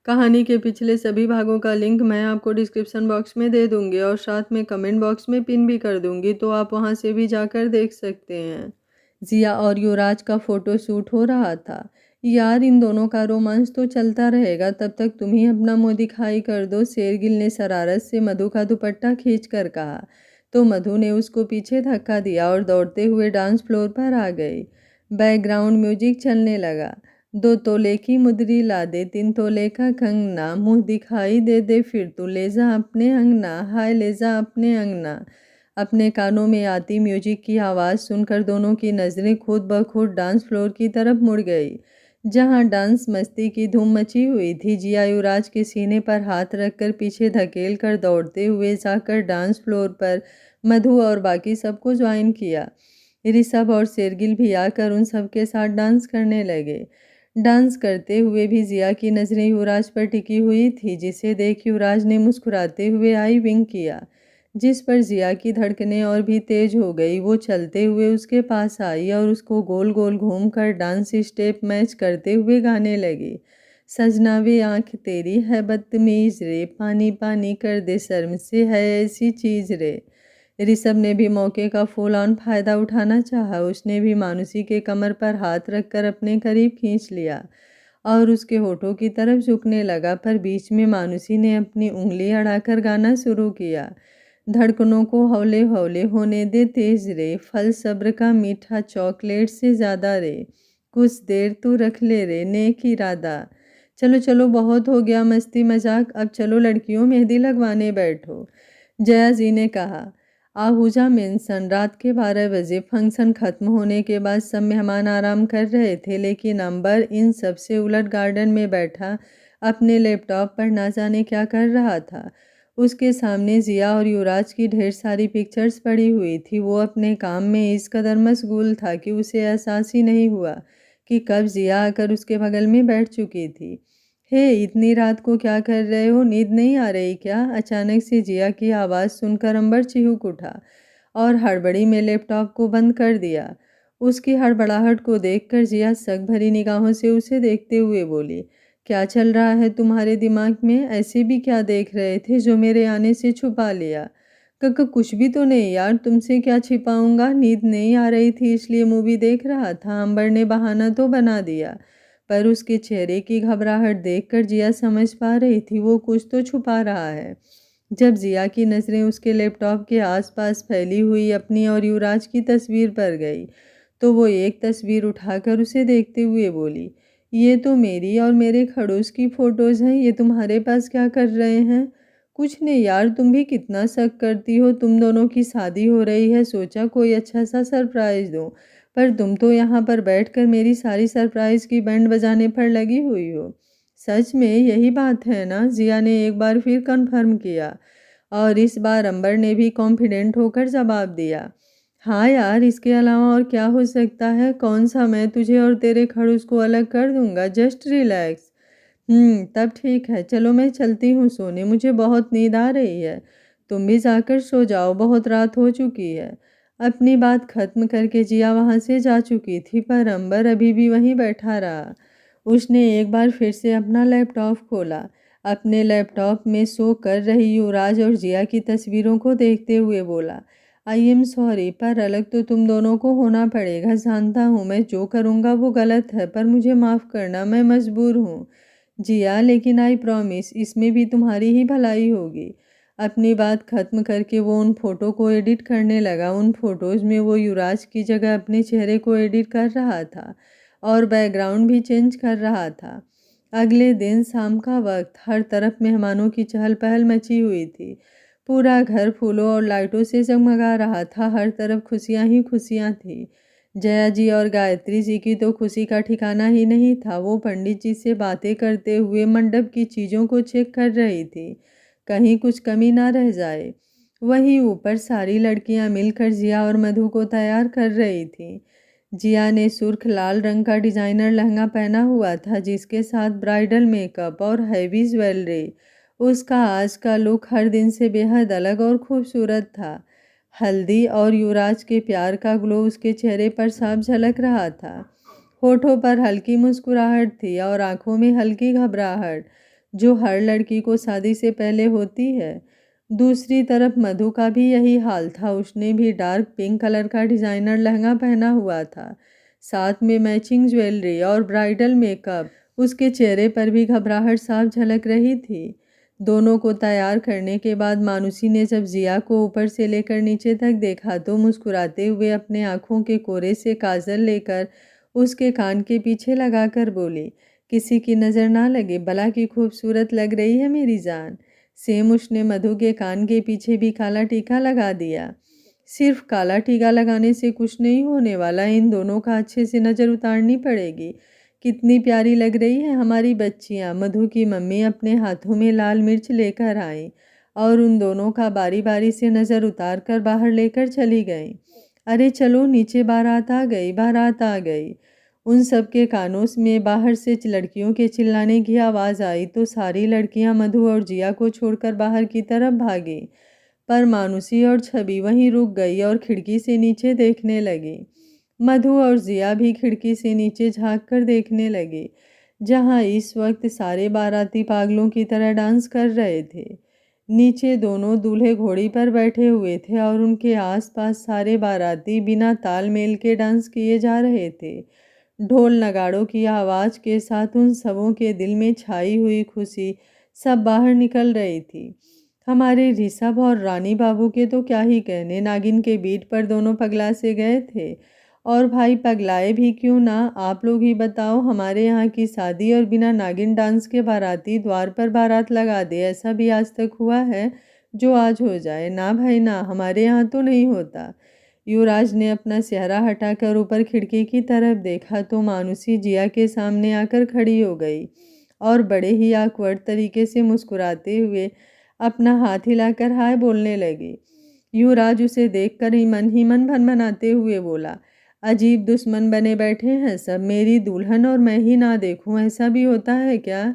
कहानी के पिछले सभी भागों का लिंक मैं आपको डिस्क्रिप्शन बॉक्स में दे दूंगी और साथ में कमेंट बॉक्स में पिन भी कर दूंगी, तो आप वहां से भी जाकर देख सकते हैं। जिया और युवराज का फोटो शूट हो रहा था। यार, इन दोनों का रोमांस तो चलता रहेगा, तब तक तुम ही अपना मुंह दिखाई कर दो, शेरगिल ने शरारत से मधु का दुपट्टा खींच कर कहा। तो मधु ने उसको पीछे धक्का दिया और दौड़ते हुए डांस फ्लोर पर आ गई। बैकग्राउंड म्यूजिक चलने लगा। 2 तोले की मुदरी ला दे, 3 तोले का कंगना, मुंह दिखाई दे दे फिर तू ले जा अपने अंगना, हाय ले जा अपने अंगना। अपने कानों में आती म्यूजिक की आवाज़ सुनकर दोनों की नज़रें खुद ब खुद डांस फ्लोर की तरफ मुड़ गई, जहां डांस मस्ती की धूम मची हुई थी। जिया युवराज के सीने पर हाथ रखकर पीछे धकेल कर दौड़ते हुए जाकर डांस फ्लोर पर मधु और बाकी सबको ज्वाइन किया। ऋषभ और शेरगिल भी आकर उन सबके साथ डांस करने लगे। डांस करते हुए भी जिया की नज़रें युवराज पर टिकी हुई थी, जिसे देख युवराज ने मुस्कुराते हुए आई विंक किया, जिस पर जिया की धड़कनें और भी तेज हो गई। वो चलते हुए उसके पास आई और उसको गोल गोल घूमकर डांस स्टेप मैच करते हुए गाने लगी। सजना वे आँख तेरी है बदतमीज रे, पानी पानी कर दे शर्म से है ऐसी चीज रे। ऋषभ ने भी मौके का फुल ऑन फायदा उठाना चाहा। उसने भी मानुषी के कमर पर हाथ रखकर अपने करीब खींच लिया और उसके होठों की तरफ झुकने लगा, पर बीच में मानुषी ने अपनी उंगली अड़ाकर गाना शुरू किया। धड़कनों को हौले हौले होने दे तेज रे, फल सब्र का मीठा चॉकलेट से ज़्यादा रे, कुछ देर तू रख ले रे नेक इरादा। चलो चलो, बहुत हो गया मस्ती मजाक, अब चलो लड़कियों मेहंदी लगवाने बैठो, जया जी ने कहा। आहूजा मेंशन रात के 12 बजे फंक्शन खत्म होने के बाद सब मेहमान आराम कर रहे थे, लेकिन अंबर इन सबसे उलट गार्डन में बैठा अपने लैपटॉप पर ना जाने क्या कर रहा था। उसके सामने जिया और युवराज की ढेर सारी पिक्चर्स पड़ी हुई थी। वो अपने काम में इस कदर मशगूल था कि उसे एहसास ही नहीं हुआ कि कब जिया आकर उसके बगल में बैठ चुकी थी। हे, इतनी रात को क्या कर रहे हो, नींद नहीं आ रही क्या? अचानक से जिया की आवाज़ सुनकर अंबर चिहुक उठा और हड़बड़ी में लैपटॉप को बंद कर दिया। उसकी हड़बड़ाहट को देखकर जिया शक भरी निगाहों से उसे देखते हुए बोली, क्या चल रहा है तुम्हारे दिमाग में? ऐसे भी क्या देख रहे थे जो मेरे आने से छुपा लिया? कक्का, कुछ भी तो नहीं यार, तुमसे क्या छिपाऊंगा, नींद नहीं आ रही थी इसलिए मूवी देख रहा था, अंबर ने बहाना तो बना दिया। पर उसके चेहरे की घबराहट देखकर जिया समझ पा रही थी वो कुछ तो छुपा रहा है। जब जिया की नज़रें उसके लैपटॉप के आसपास फैली हुई अपनी और युवराज की तस्वीर पर गई, तो वो एक तस्वीर उठाकर उसे देखते हुए बोली, ये तो मेरी और मेरे खड़ूस की फ़ोटोज़ हैं, ये तुम्हारे पास क्या कर रहे हैं? कुछ नहीं यार, तुम भी कितना शक करती हो, तुम दोनों की शादी हो रही है, सोचा कोई अच्छा सा सरप्राइज़ दूँ, पर तुम तो यहाँ पर बैठकर मेरी सारी सरप्राइज़ की बैंड बजाने पर लगी हुई हो। सच में यही बात है ना? जिया ने एक बार फिर कन्फर्म किया और इस बार अंबर ने भी कॉन्फिडेंट होकर जवाब दिया, हाँ यार, इसके अलावा और क्या हो सकता है? कौन सा मैं तुझे और तेरे खड़ूस को अलग कर दूंगा, जस्ट रिलैक्स। तब ठीक है, चलो मैं चलती हूँ सोने, मुझे बहुत नींद आ रही है। तुम भी जाकर सो जाओ, बहुत रात हो चुकी है। अपनी बात खत्म करके जिया वहाँ से जा चुकी थी, पर अंबर अभी भी वहीं बैठा रहा। उसने एक बार फिर से अपना लैपटॉप खोला। अपने लैपटॉप में शो कर रही युवराज और जिया की तस्वीरों को देखते हुए बोला, आई एम सॉरी, पर अलग तो तुम दोनों को होना पड़ेगा। जानता हूँ मैं जो करूँगा वो गलत है, पर मुझे माफ़ करना, मैं मजबूर हूँ। जिया, लेकिन आई प्रॉमिस इसमें भी तुम्हारी ही भलाई होगी। अपनी बात खत्म करके वो उन फोटो को एडिट करने लगा। उन फोटोज़ में वो युवराज की जगह अपने चेहरे को एडिट कर रहा था और बैकग्राउंड भी चेंज कर रहा था। अगले दिन शाम का वक्त, हर तरफ मेहमानों की चहल पहल मची हुई थी। पूरा घर फूलों और लाइटों से जगमगा रहा था, हर तरफ खुशियां ही खुशियां थी। जया जी और गायत्री जी की तो खुशी का ठिकाना ही नहीं था। वो पंडित जी से बातें करते हुए मंडप की चीज़ों को चेक कर रही थी, कहीं कुछ कमी ना रह जाए। वहीं ऊपर सारी लड़कियां मिलकर जिया और मधु को तैयार कर रही थी। जिया ने सुर्ख लाल रंग का डिजाइनर लहंगा पहना हुआ था, जिसके साथ ब्राइडल मेकअप और हैवी ज्वेलरी। उसका आज का लुक हर दिन से बेहद अलग और खूबसूरत था। हल्दी और युवराज के प्यार का ग्लो उसके चेहरे पर साफ झलक रहा था। होठों पर हल्की मुस्कुराहट थी और आंखों में हल्की घबराहट, जो हर लड़की को शादी से पहले होती है। दूसरी तरफ मधु का भी यही हाल था। उसने भी डार्क पिंक कलर का डिज़ाइनर लहंगा पहना हुआ था, साथ में मैचिंग ज्वेलरी और ब्राइडल मेकअप। उसके चेहरे पर भी घबराहट साफ झलक रही थी। दोनों को तैयार करने के बाद मानुसी ने जब जिया को ऊपर से लेकर नीचे तक देखा तो मुस्कुराते हुए अपने आँखों के कोरे से काजल लेकर उसके कान के पीछे लगाकर बोली, किसी की नज़र ना लगे, भला की खूबसूरत लग रही है मेरी जान। सेम उसने मधु के कान के पीछे भी काला टीका लगा दिया। सिर्फ काला टीका लगाने से कुछ नहीं होने वाला, इन दोनों का अच्छे से नज़र उतारनी पड़ेगी। कितनी प्यारी लग रही है हमारी बच्चियाँ। मधु की मम्मी अपने हाथों में लाल मिर्च लेकर आई और उन दोनों का बारी बारी से नज़र उतार कर बाहर लेकर चली गई। अरे चलो नीचे, बारात आ गई, बारात आ गई। उन सब के कानों में बाहर से लड़कियों के चिल्लाने की आवाज़ आई तो सारी लड़कियां मधु और जिया को छोड़कर बाहर की तरफ भागी। पर मानुसी और छवि वहीं रुक गई और खिड़की से नीचे देखने लगी। मधु और जिया भी खिड़की से नीचे झांक कर देखने लगे, जहां इस वक्त सारे बाराती पागलों की तरह डांस कर रहे थे। नीचे दोनों दूल्हे घोड़ी पर बैठे हुए थे और उनके आसपास सारे बाराती बिना तालमेल के डांस किए जा रहे थे। ढोल नगाड़ों की आवाज़ के साथ उन सबों के दिल में छाई हुई खुशी सब बाहर निकल रही थी। हमारे ऋषभ और रानी बाबू के तो क्या ही कहने, नागिन के बीट पर दोनों पगला से गए थे। और भाई पगलाए भी क्यों ना, आप लोग ही बताओ, हमारे यहाँ की शादी और बिना नागिन डांस के बाराती द्वार पर बारात लगा दे, ऐसा भी आज तक हुआ है जो आज हो जाए? ना भाई ना, हमारे यहाँ तो नहीं होता। युवराज ने अपना सेहरा हटाकर ऊपर खिड़की की तरफ देखा तो मानुसी जिया के सामने आकर खड़ी हो गई और बड़े ही आकवर्ड तरीके से मुस्कुराते हुए अपना हाथ हिलाकर हाय बोलने लगी। युवराज उसे देखकर ही मन भनभनाते हुए बोला, अजीब दुश्मन बने बैठे हैं सब, मेरी दुल्हन और मैं ही ना देखूं, ऐसा भी होता है क्या?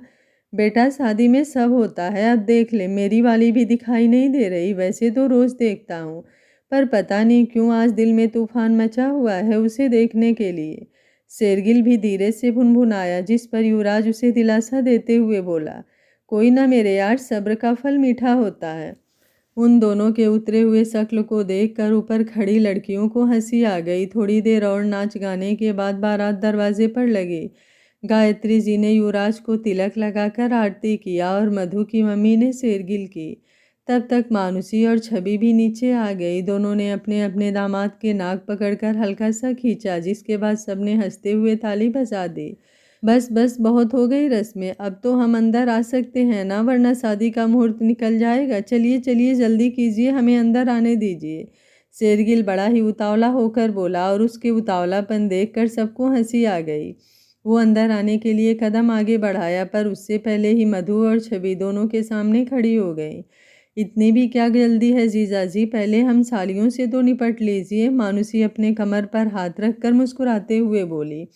बेटा शादी में सब होता है, अब देख ले, मेरी वाली भी दिखाई नहीं दे रही? वैसे तो रोज़ देखता हूँ, पर पता नहीं क्यों आज दिल में तूफान मचा हुआ है उसे देखने के लिए। शेरगिल भी धीरे से भुनभुनाया, जिस पर युवराज उसे दिलासा देते हुए बोला, कोई ना मेरे यार, सब्र का फल मीठा होता है। उन दोनों के उतरे हुए शक्ल को देखकर ऊपर खड़ी लड़कियों को हंसी आ गई। थोड़ी देर और नाच गाने के बाद बारात दरवाजे पर लगी। गायत्री जी ने युवराज को तिलक लगाकर आरती किया और मधु की मम्मी ने शेरगिल की। तब तक मानुसी और छवि भी नीचे आ गई। दोनों ने अपने अपने दामाद के नाक पकड़कर हल्का सा खींचा, जिसके बाद सबने हंसते हुए ताली बजा दी। बस बस, बहुत हो गई रस्में, अब तो हम अंदर आ सकते हैं ना, वरना शादी का मुहूर्त निकल जाएगा। चलिए चलिए जल्दी कीजिए, हमें अंदर आने दीजिए। शेरगिल बड़ा ही उतावला होकर बोला और उसके उतावलापन देखकर सबको हंसी आ गई। वो अंदर आने के लिए कदम आगे बढ़ाया, पर उससे पहले ही मधु और छवि दोनों के सामने खड़ी हो गई। इतनी भी क्या जल्दी है जीजाजी, पहले हम सालियों से तो निपट लीजिए। मानुसी अपने कमर पर हाथ रखकर मुस्कुराते हुए बोली,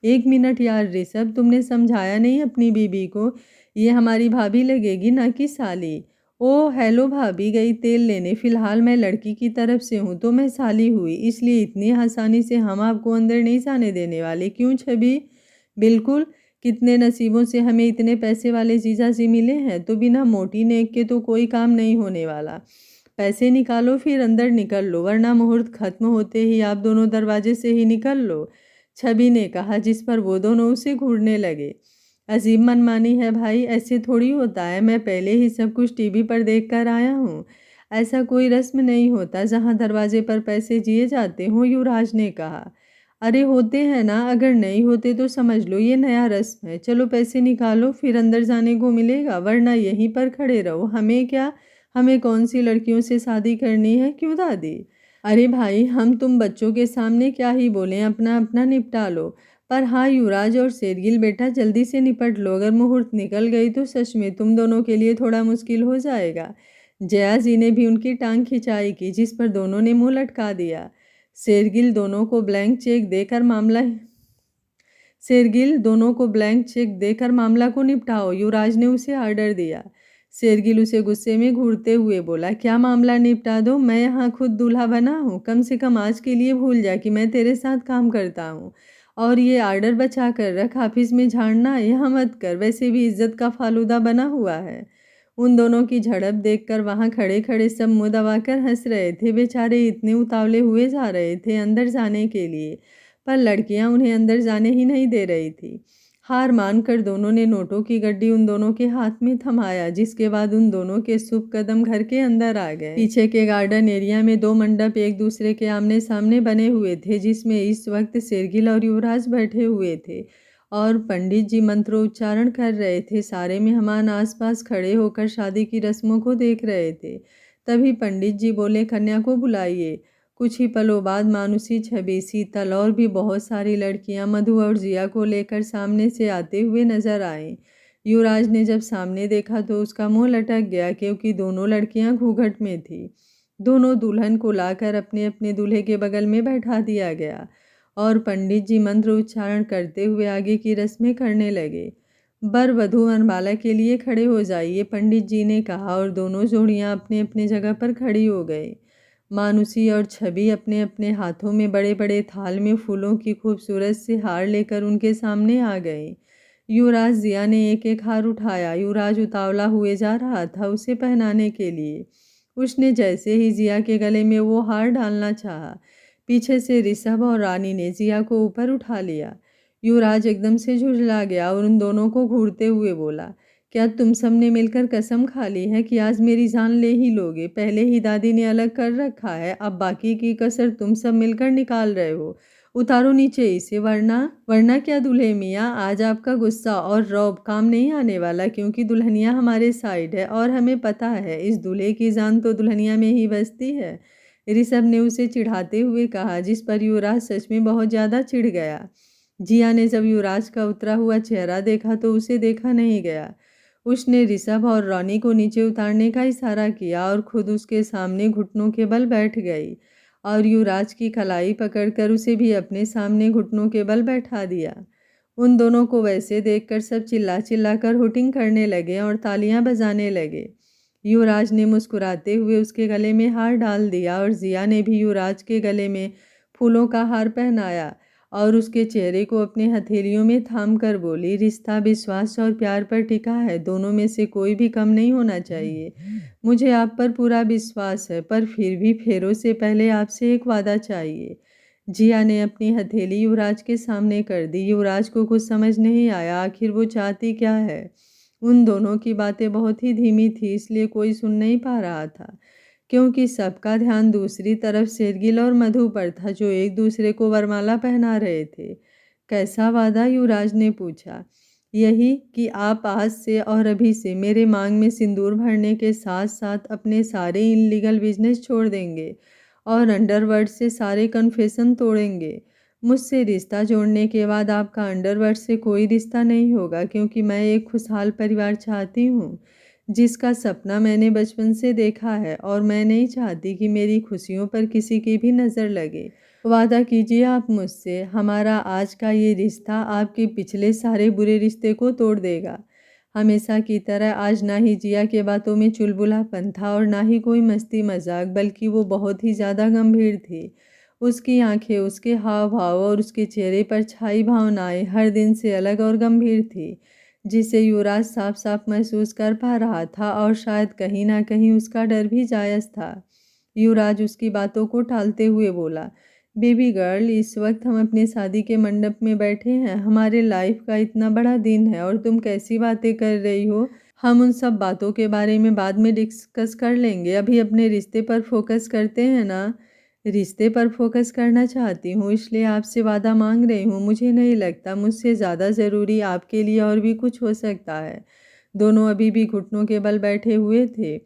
एक मिनट यार ऋषभ, तुमने समझाया नहीं अपनी बीबी को, ये हमारी भाभी लगेगी ना कि साली। ओ हेलो भाभी, गई तेल लेने, फिलहाल मैं लड़की की तरफ से हूँ तो मैं साली हुई, इसलिए इतनी आसानी से हम आपको अंदर नहीं जाने देने वाले। क्यों छवि? बिल्कुल, कितने नसीबों से हमें इतने पैसे वाले जीजा जी मिले हैं, तो बिना मोटी नेक के तो कोई काम नहीं होने वाला। पैसे निकालो फिर अंदर निकल लो, वरना मुहूर्त खत्म होते ही आप दोनों दरवाजे से ही निकल लो, छवि ने कहा, जिस पर वो दोनों उसे घूरने लगे। अजीब मनमानी है भाई, ऐसे थोड़ी होता है, मैं पहले ही सब कुछ टीवी पर देख कर आया हूँ। ऐसा कोई रस्म नहीं होता जहाँ दरवाजे पर पैसे दिए जाते हों, युवराज ने कहा। अरे होते हैं ना, अगर नहीं होते तो समझ लो ये नया रस्म है। चलो पैसे निकालो, फिर अंदर जाने को मिलेगा, वरना यहीं पर खड़े रहो। हमें क्या, हमें कौन सी लड़कियों से शादी करनी है, क्यों दादी? अरे भाई, हम तुम बच्चों के सामने क्या ही बोलें, अपना अपना निपटा लो। पर हाँ युवराज और शेरगिल, बेटा जल्दी से निपट लो, अगर मुहूर्त निकल गई तो सच में तुम दोनों के लिए थोड़ा मुश्किल हो जाएगा। जया जी ने भी उनकी टांग खिंचाई की, जिस पर दोनों ने मुंह लटका दिया। शेरगिल दोनों को ब्लैंक चेक देकर मामला को निपटाओ, युवराज ने उसे ऑर्डर दिया। शेरगिल उसे गुस्से में घूरते हुए बोला, क्या मामला निपटा दो, मैं यहाँ खुद दूल्हा बना हूँ, कम से कम आज के लिए भूल जा कि मैं तेरे साथ काम करता हूँ। और ये आर्डर बचा कर रख, ऑफिस में झाड़ना यहाँ मत कर, वैसे भी इज्जत का फालूदा बना हुआ है। उन दोनों की झड़प देखकर वहाँ खड़े खड़े सब मुंह दबाकर हंस रहे थे। बेचारे इतने उतावले हुए जा रहे थे अंदर जाने के लिए, पर लड़कियां उन्हें अंदर जाने ही नहीं दे रही थी। हार मानकर दोनों ने नोटों की गड्डी उन दोनों के हाथ में थमाया, जिसके बाद उन दोनों के शुभ कदम घर के अंदर आ गए। पीछे के गार्डन एरिया में 2 मंडप एक दूसरे के आमने सामने बने हुए थे, जिसमें इस वक्त शेरगिल और युवराज बैठे हुए थे और पंडित जी मंत्रोच्चारण कर रहे थे। सारे मेहमान आसपास खड़े होकर शादी की रस्मों को देख रहे थे। तभी पंडित जी बोले, कन्या को बुलाइए। कुछ ही पलों बाद मानुषी, छवि, शीतल और भी बहुत सारी लड़कियां मधु और जिया को लेकर सामने से आते हुए नजर आए। युवराज ने जब सामने देखा तो उसका मुंह लटक गया, क्योंकि दोनों लड़कियां घूंघट में थी। दोनों दुल्हन को लाकर अपने अपने दूल्हे के बगल में बैठा दिया गया और पंडित जी मंत्र उच्चारण करते हुए आगे की रस्में करने लगे। वर वधू वरमाला के लिए खड़े हो जाइए, पंडित जी ने कहा और दोनों जोड़ियां अपने अपने जगह पर खड़ी हो गई। मानुषी और छवि अपने अपने हाथों में बड़े बड़े थाल में फूलों की खूबसूरत से हार लेकर उनके सामने आ गए। युवराज, जिया ने एक एक हार उठाया। युवराज उतावला हुए जा रहा था उसे पहनाने के लिए। उसने जैसे ही जिया के गले में वो हार डालना चाहा, पीछे से ऋषभ और रानी ने जिया को ऊपर उठा लिया। युवराज एकदम से झुंझला गया और उन दोनों को घूरते हुए बोला, क्या तुम सब ने मिलकर कसम खा ली है कि आज मेरी जान ले ही लोगे? पहले ही दादी ने अलग कर रखा है, अब बाकी की कसर तुम सब मिलकर निकाल रहे हो। उतारो नीचे इसे, वरना क्या दूल्हे मियाँ, आज आपका गुस्सा और रौब काम नहीं आने वाला, क्योंकि दुल्हनिया हमारे साइड है और हमें पता है इस दूल्हे की जान तो दुल्हनिया में ही बसती है। ऋषभ ने उसे चिढ़ाते हुए कहा, जिस पर युवराज सच में बहुत ज़्यादा चिढ़ गया। जिया ने जब युवराज का उतरा हुआ चेहरा देखा तो उसे देखा नहीं गया। उसने ऋषभ और रानी को नीचे उतारने का इशारा किया और खुद उसके सामने घुटनों के बल बैठ गई और युवराज की कलाई पकड़कर उसे भी अपने सामने घुटनों के बल बैठा दिया। उन दोनों को वैसे देखकर सब चिल्ला चिल्ला कर हुटिंग करने लगे और तालियां बजाने लगे। युवराज ने मुस्कुराते हुए उसके गले में हार डाल दिया और जिया ने भी युवराज के गले में फूलों का हार पहनाया और उसके चेहरे को अपने हथेलियों में थाम कर बोली, रिश्ता विश्वास और प्यार पर टिका है, दोनों में से कोई भी कम नहीं होना चाहिए। मुझे आप पर पूरा विश्वास है, पर फिर भी फेरों से पहले आपसे एक वादा चाहिए। जिया ने अपनी हथेली युवराज के सामने कर दी। युवराज को कुछ समझ नहीं आया, आखिर वो चाहती क्या है। उन दोनों की बातें बहुत ही धीमी थी, इसलिए कोई सुन नहीं पा रहा था, क्योंकि सबका ध्यान दूसरी तरफ शेरगिल और मधु पर था, जो एक दूसरे को वरमाला पहना रहे थे। कैसा वादा? युवराज ने पूछा। यही कि आप आज से और अभी से मेरे मांग में सिंदूर भरने के साथ साथ अपने सारे इनलीगल बिजनेस छोड़ देंगे और अंडरवर्ल्ड से सारे कन्फेशन तोड़ेंगे। मुझसे रिश्ता जोड़ने के बाद आपका अंडरवर्ल्ड से कोई रिश्ता नहीं होगा, क्योंकि मैं एक खुशहाल परिवार चाहती हूँ, जिसका सपना मैंने बचपन से देखा है, और मैं नहीं चाहती कि मेरी खुशियों पर किसी की भी नज़र लगे। वादा कीजिए आप मुझसे, हमारा आज का ये रिश्ता आपके पिछले सारे बुरे रिश्ते को तोड़ देगा। हमेशा की तरह आज ना ही जिया के बातों में चुलबुलापन था और ना ही कोई मस्ती मजाक, बल्कि वो बहुत ही ज़्यादा गंभीर थी। उसकी आंखें, उसके हाव भाव और उसके चेहरे पर छाई भावनाएं हर दिन से अलग और गंभीर थी, जिसे युवराज साफ साफ महसूस कर पा रहा था और शायद कहीं ना कहीं उसका डर भी जायज़ था। युवराज उसकी बातों को टालते हुए बोला, बेबी गर्ल, इस वक्त हम अपने शादी के मंडप में बैठे हैं, हमारे लाइफ का इतना बड़ा दिन है और तुम कैसी बातें कर रही हो। हम उन सब बातों के बारे में बाद में डिस्कस कर लेंगे, अभी अपने रिश्ते पर फोकस करते हैं ना। रिश्ते पर फोकस करना चाहती हूँ, इसलिए आपसे वादा मांग रही हूँ। मुझे नहीं लगता मुझसे ज़्यादा ज़रूरी आपके लिए और भी कुछ हो सकता है। दोनों अभी भी घुटनों के बल बैठे हुए थे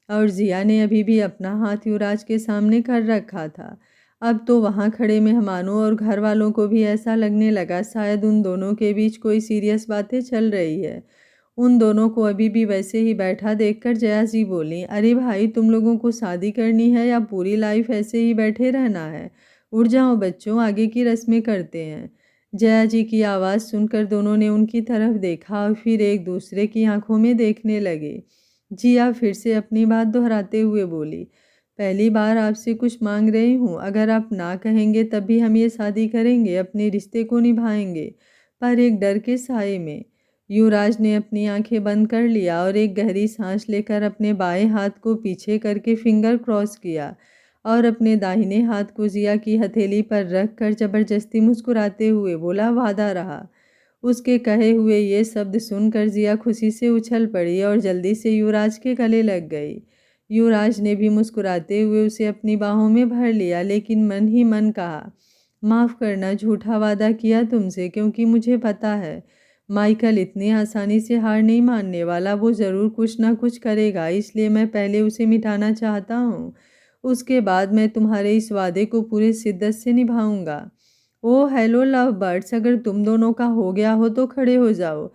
और जिया ने अभी भी अपना हाथ युवराज के सामने कर रखा था। अब तो वहाँ खड़े मेहमानों और घर वालों को भी ऐसा लगने लगा शायद उन दोनों के बीच कोई सीरियस बातें चल रही है। उन दोनों को अभी भी वैसे ही बैठा देखकर जया जी बोली, अरे भाई, तुम लोगों को शादी करनी है या पूरी लाइफ ऐसे ही बैठे रहना है? उठ जाओ बच्चों, आगे की रस्में करते हैं। जया जी की आवाज़ सुनकर दोनों ने उनकी तरफ देखा और फिर एक दूसरे की आंखों में देखने लगे। जिया फिर से अपनी बात दोहराते हुए बोली, पहली बार आपसे कुछ मांग रही हूँ, अगर आप ना कहेंगे तब भी हम ये शादी करेंगे, अपने रिश्ते को निभाएंगे, पर एक डर के साए में। युवराज ने अपनी आंखें बंद कर लिया और एक गहरी सांस लेकर अपने बाएं हाथ को पीछे करके फिंगर क्रॉस किया और अपने दाहिने हाथ को जिया की हथेली पर रख कर जबरदस्ती मुस्कुराते हुए बोला, वादा रहा। उसके कहे हुए ये शब्द सुनकर जिया खुशी से उछल पड़ी और जल्दी से युवराज के गले लग गई। युवराज ने भी मुस्कुराते हुए उसे अपनी बाहों में भर लिया, लेकिन मन ही मन कहा, माफ़ करना, झूठा वादा किया तुमसे, क्योंकि मुझे पता है माइकल इतनी आसानी से हार नहीं मानने वाला, वो ज़रूर कुछ ना कुछ करेगा, इसलिए मैं पहले उसे मिटाना चाहता हूँ। उसके बाद मैं तुम्हारे इस वादे को पूरे शिद्दत से निभाऊंगा। ओह हेलो लव बर्ड्स, अगर तुम दोनों का हो गया हो तो खड़े हो जाओ,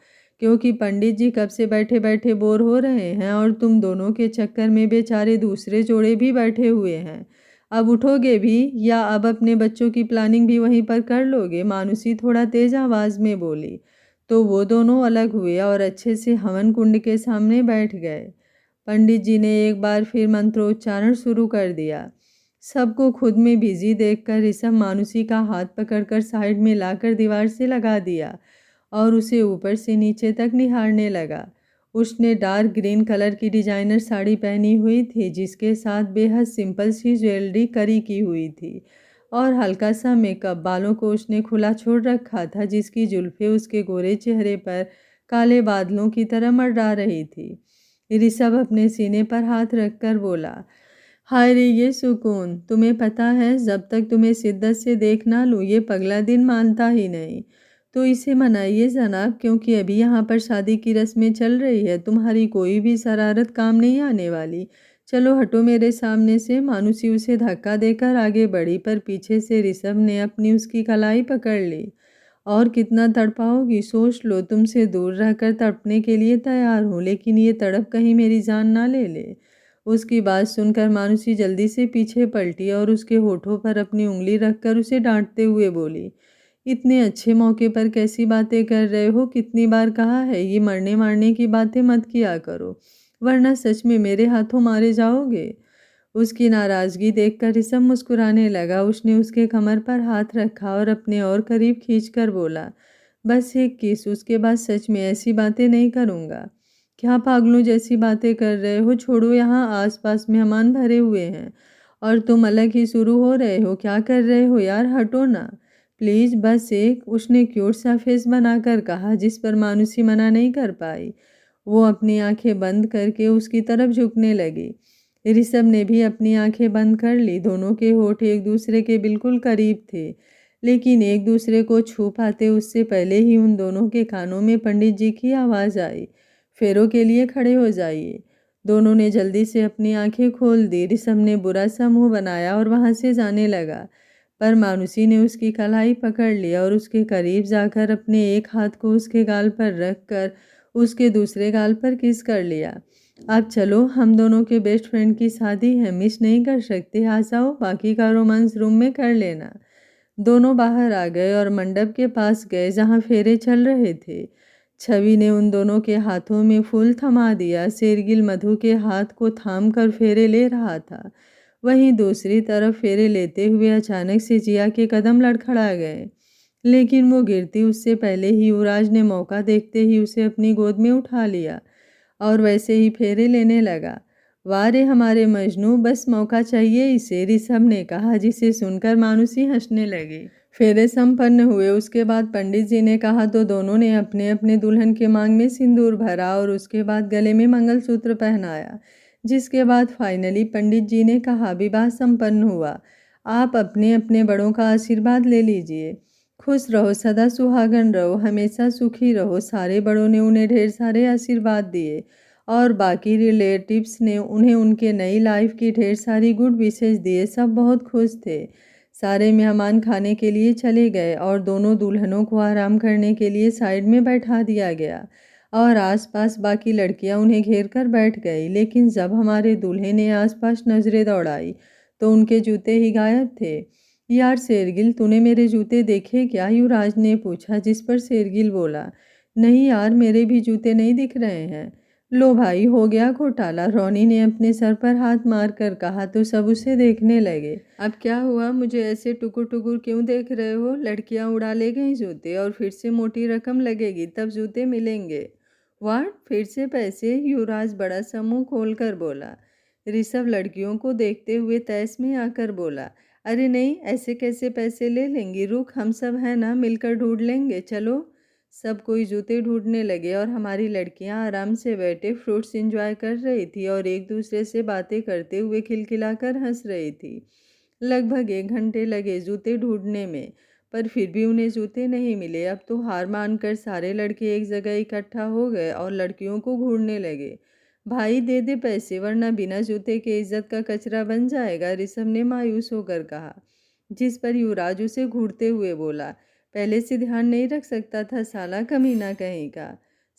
क्योंकि पंडित जी कब से बैठे बैठे बोर हो रहे हैं और तुम दोनों के चक्कर में बेचारे दूसरे जोड़े भी बैठे हुए हैं। अब उठोगे भी या अब अपने बच्चों की प्लानिंग भी वहीं पर कर लोगे? मानुसी थोड़ा तेज आवाज़ में बोली। तो वो दोनों अलग हुए और अच्छे से हवन कुंड के सामने बैठ गए। पंडित जी ने एक बार फिर मंत्रोच्चारण शुरू कर दिया। सबको खुद में बिजी देखकर ऋषभ मानुसी का हाथ पकड़कर साइड में लाकर दीवार से लगा दिया और उसे ऊपर से नीचे तक निहारने लगा। उसने डार्क ग्रीन कलर की डिजाइनर साड़ी पहनी हुई थी, जिसके साथ बेहद सिंपल सी ज्वेलरी करी की हुई थी और हल्का सा मेकअप। बालों को उसने खुला छोड़ रखा था, जिसकी जुल्फें उसके गोरे चेहरे पर काले बादलों की तरह मंडरा रही थी। ऋषभ अपने सीने पर हाथ रखकर बोला, हाय रे ये सुकून, तुम्हें पता है जब तक तुम्हें शिद्दत से देख ना लूँ ये पगला दिन मानता ही नहीं। तो इसे मनाइए जनाब, क्योंकि अभी यहाँ पर शादी की रस्में चल रही है, तुम्हारी कोई भी शरारत काम नहीं आने वाली। चलो हटो मेरे सामने से। मानुसी उसे धक्का देकर आगे बढ़ी, पर पीछे से ऋषभ ने अपनी उसकी कलाई पकड़ ली। और कितना तड़पाओगी, सोच लो, तुमसे दूर रहकर तड़पने के लिए तैयार हूँ, लेकिन ये तड़प कहीं मेरी जान ना ले ले। उसकी बात सुनकर मानुसी जल्दी से पीछे पलटी और उसके होठों पर अपनी उंगली रखकर उसे डांटते हुए बोली, इतने अच्छे मौके पर कैसी बातें कर रहे हो? कितनी बार कहा है ये मरने मारने की बातें मत किया करो, वरना सच में मेरे हाथों मारे जाओगे। उसकी नाराज़गी देखकर ऋषभ मुस्कुराने लगा। उसने उसके कमर पर हाथ रखा और अपने और करीब खींचकर बोला, बस एक किस, उसके बाद सच में ऐसी बातें नहीं करूँगा। क्या पागलों जैसी बातें कर रहे हो? छोड़ो, यहाँ आसपास मेहमान भरे हुए हैं और तुम अलग ही शुरू हो रहे हो। क्या कर रहे हो यार, हटो ना प्लीज़, बस एक। उसने क्यूट सा फेस बनाकर कहा, जिस पर मानुसी मना नहीं कर पाई। वो अपनी आंखें बंद करके उसकी तरफ झुकने लगी। ऋषभ ने भी अपनी आंखें बंद कर ली। दोनों के होठ एक दूसरे के बिल्कुल करीब थे, लेकिन एक दूसरे को छू पाते उससे पहले ही उन दोनों के कानों में पंडित जी की आवाज़ आई, फेरों के लिए खड़े हो जाइए। दोनों ने जल्दी से अपनी आंखें खोल दी। ऋषभ ने बुरा सा मुंह बनाया और वहां से जाने लगा, पर मानुसी ने उसकी कलाई पकड़ लिया और उसके करीब जाकर अपने एक हाथ को उसके गाल पर रखकर उसके दूसरे गाल पर किस कर लिया। अब चलो, हम दोनों के बेस्ट फ्रेंड की शादी है, मिस नहीं कर सकते। आ जाओ, बाकी का रोमांस रूम में कर लेना। दोनों बाहर आ गए और मंडप के पास गए जहाँ फेरे चल रहे थे। छवि ने उन दोनों के हाथों में फूल थमा दिया। शेरगिल मधु के हाथ को थाम कर फेरे ले रहा था। वहीं दूसरी तरफ फेरे लेते हुए अचानक से जिया के कदम लड़खड़ा गए, लेकिन वो गिरती उससे पहले ही युवराज ने मौका देखते ही उसे अपनी गोद में उठा लिया और वैसे ही फेरे लेने लगा। वाह रे हमारे मजनू, बस मौका चाहिए इसे, ऋषभ ने कहा, जिसे सुनकर मानुसी हंसने लगी। फेरे संपन्न हुए। उसके बाद पंडित जी ने कहा तो दोनों ने अपने अपने दुल्हन के मांग में सिंदूर भरा और उसके बाद गले में मंगलसूत्र पहनाया, जिसके बाद फाइनली पंडित जी ने कहा, विवाह संपन्न हुआ, आप अपने अपने बड़ों का आशीर्वाद ले लीजिए। खुश रहो, सदा सुहागन रहो, हमेशा सुखी रहो। सारे बड़ों ने उन्हें ढेर सारे आशीर्वाद दिए और बाकी रिलेटिव्स ने उन्हें उनके नई लाइफ की ढेर सारी गुड विशेष दिए। सब बहुत खुश थे। सारे मेहमान खाने के लिए चले गए और दोनों दुल्हनों को आराम करने के लिए साइड में बैठा दिया गया और आसपास बाकी लड़कियां उन्हें घेर कर बैठ गई। लेकिन जब हमारे दूल्हे ने आसपास नजरें दौड़ाई तो उनके जूते ही गायब थे। यार शेरगिल, तूने मेरे जूते देखे क्या? युवराज ने पूछा, जिस पर शेरगिल बोला, नहीं यार, मेरे भी जूते नहीं दिख रहे हैं। लो भाई, हो गया घोटाला, रोनी ने अपने सर पर हाथ मार कर कहा तो सब उसे देखने लगे। अब क्या हुआ, मुझे ऐसे टुकुर टुकुर क्यों देख रहे हो? लड़कियां उड़ा ले गई जूते और फिर से मोटी रकम लगेगी तब जूते मिलेंगे। वाट, फिर से पैसे? युवराज बड़ा सा मुंह खोल कर बोला। ऋषभ लड़कियों को देखते हुए तैस में आकर बोला, अरे नहीं, ऐसे कैसे पैसे ले लेंगी? रुक, हम सब हैं ना, मिलकर ढूंढ लेंगे, चलो। सब कोई जूते ढूंढने लगे और हमारी लड़कियां आराम से बैठे फ्रूट्स एंजॉय कर रही थी और एक दूसरे से बातें करते हुए खिलखिलाकर हंस रही थी। लगभग 1 घंटे लगे जूते ढूंढने में, पर फिर भी उन्हें जूते नहीं मिले। अब तो हार मानकर सारे लड़के एक जगह इकट्ठा हो गए और लड़कियों को घूरने लगे। भाई दे दे पैसे, वरना बिना जूते के इज्जत का कचरा बन जाएगा, ऋषभ ने मायूस होकर कहा। जिस पर युवराज उसे घूरते हुए बोला, पहले से ध्यान नहीं रख सकता था साला, कमीना कहीं का।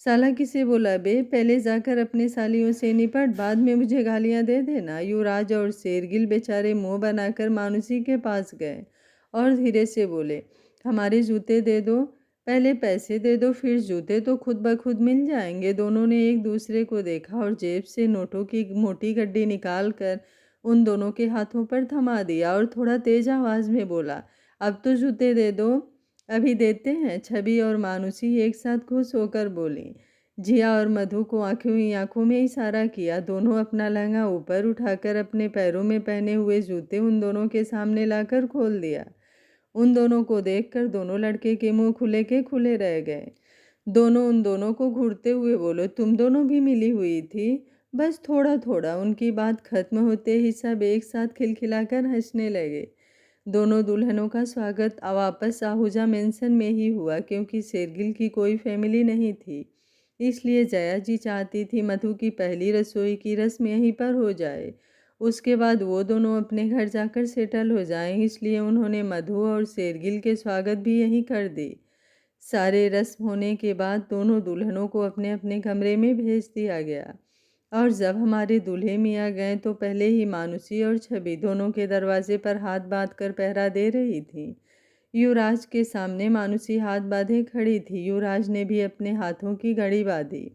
साला किसे बोला बे? पहले जाकर अपने सालियों से निपट, बाद में मुझे गालियां दे देना। युवराज और शेरगिल बेचारे मुंह बनाकर मानुसी के पास गए और धीरे से बोले, हमारे जूते दे दो। पहले पैसे दे दो, फिर जूते तो खुद ब खुद मिल जाएंगे। दोनों ने एक दूसरे को देखा और जेब से नोटों की मोटी गड्डी निकाल कर उन दोनों के हाथों पर थमा दिया और थोड़ा तेज आवाज में बोला, अब तो जूते दे दो। अभी देते हैं। छवि और मानुसी एक साथ खुश होकर बोली। जिया और मधु को आंखों ही आंखों में इशारा किया। दोनों अपना लहंगा ऊपर उठाकर अपने पैरों में पहने हुए जूते उन दोनों के सामने लाकर खोल दिया। उन दोनों को देखकर दोनों लड़के के मुंह खुले के खुले रह गए। दोनों उन दोनों को घूरते हुए बोले, तुम दोनों भी मिली हुई थी? बस थोड़ा थोड़ा। उनकी बात खत्म होते ही सब एक साथ खिलखिलाकर हंसने लगे। दोनों दुल्हनों का स्वागत वापस आहूजा मेंशन में ही हुआ, क्योंकि शेरगिल की कोई फैमिली नहीं थी। इसलिए जया जी चाहती थी मधु की पहली रसोई की रस्म यहीं पर हो जाए, उसके बाद वो दोनों अपने घर जाकर सेटल हो जाएं। इसलिए उन्होंने मधु और शेरगिल के स्वागत भी यहीं कर दी। सारे रस्म होने के बाद दोनों दुल्हनों को अपने अपने कमरे में भेज दिया गया और जब हमारे दूल्हे मियाँ गए तो पहले ही मानुसी और छवि दोनों के दरवाजे पर हाथ बांध कर पहरा दे रही थी। युवराज के सामने मानुसी हाथ बांधे खड़ी थी। युवराज ने भी अपने हाथों की घड़ी बांधी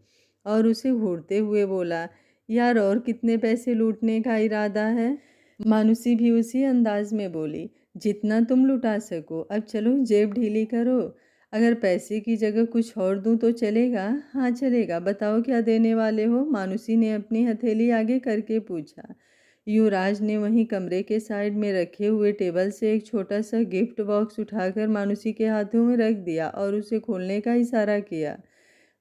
और उसे घूरते हुए बोला, यार और कितने पैसे लूटने का इरादा है? मानुसी भी उसी अंदाज में बोली, जितना तुम लुटा सको। अब चलो जेब ढीली करो। अगर पैसे की जगह कुछ और दूं तो चलेगा? हाँ चलेगा, बताओ क्या देने वाले हो? मानुसी ने अपनी हथेली आगे करके पूछा। युवराज ने वहीं कमरे के साइड में रखे हुए टेबल से एक छोटा सा गिफ्ट बॉक्स उठाकर मानुसी के हाथों में रख दिया और उसे खोलने का इशारा किया।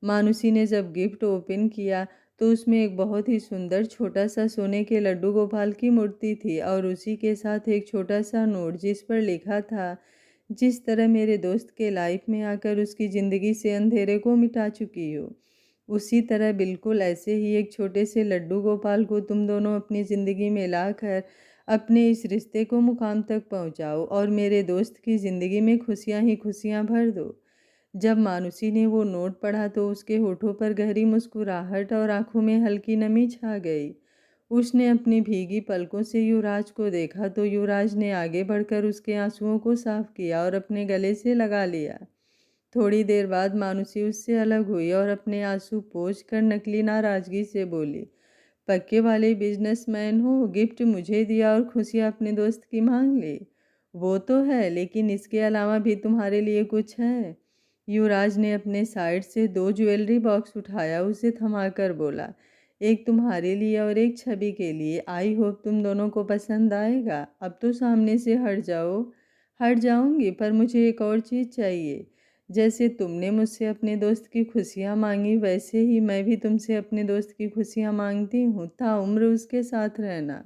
मानुसी ने जब गिफ्ट ओपन किया तो उसमें एक बहुत ही सुंदर छोटा सा सोने के लड्डू गोपाल की मूर्ति थी और उसी के साथ एक छोटा सा नोट जिस पर लिखा था, जिस तरह मेरे दोस्त के लाइफ में आकर उसकी ज़िंदगी से अंधेरे को मिटा चुकी हो, उसी तरह बिल्कुल ऐसे ही एक छोटे से लड्डू गोपाल को तुम दोनों अपनी ज़िंदगी में लाकर अपने इस रिश्ते को मुकाम तक पहुंचाओ और मेरे दोस्त की ज़िंदगी में खुशियां ही खुशियां भर दो। जब मानुसी ने वो नोट पढ़ा तो उसके होठों पर गहरी मुस्कुराहट और आंखों में हल्की नमी छा गई। उसने अपनी भीगी पलकों से युवराज को देखा तो युवराज ने आगे बढ़कर उसके आंसुओं को साफ किया और अपने गले से लगा लिया। थोड़ी देर बाद मानुसी उससे अलग हुई और अपने आंसू पोंछ कर नकली नाराजगी से बोली, पक्के वाले बिजनेसमैन हो, गिफ्ट मुझे दिया और खुशियाँ अपने दोस्त की मांग ली। वो तो है, लेकिन इसके अलावा भी तुम्हारे लिए कुछ है? युवराज ने अपने साइड से 2 ज्वेलरी बॉक्स उठाया, उसे थमाकर बोला, एक तुम्हारे लिए और एक छवि के लिए। आई होप तुम दोनों को पसंद आएगा। अब तो सामने से हट जाओ। हट जाऊंगी, पर मुझे एक और चीज़ चाहिए। जैसे तुमने मुझसे अपने दोस्त की खुशियाँ मांगी, वैसे ही मैं भी तुमसे अपने दोस्त की खुशियाँ मांगती हूँ। ताउम्र उसके साथ रहना।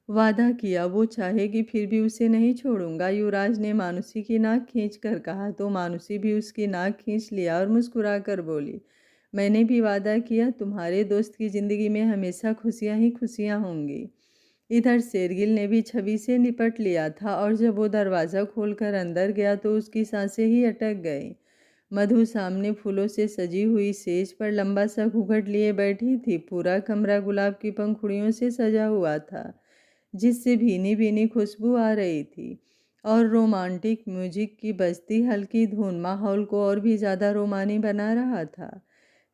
वादा किया, वो चाहेगी फिर भी उसे नहीं छोड़ूंगा। युवराज ने मानुसी की नाक खींच कर कहा तो मानुसी भी उसकी नाक खींच लिया और मुस्कुरा कर बोली, मैंने भी वादा किया, तुम्हारे दोस्त की ज़िंदगी में हमेशा खुशियाँ ही खुशियाँ होंगी। इधर शेरगिल ने भी छवि से निपट लिया था और जब वो दरवाज़ा खोलकर अंदर गया तो उसकी सांसें ही अटक गईं। मधु सामने फूलों से सजी हुई सेज पर लंबा सा घूंघट लिए बैठी थी। पूरा कमरा गुलाब की पंखुड़ियों से सजा हुआ था, जिससे भीनी भीनी खुशबू आ रही थी और रोमांटिक म्यूजिक की बजती हल्की धुन माहौल को और भी ज़्यादा रोमानी बना रहा था।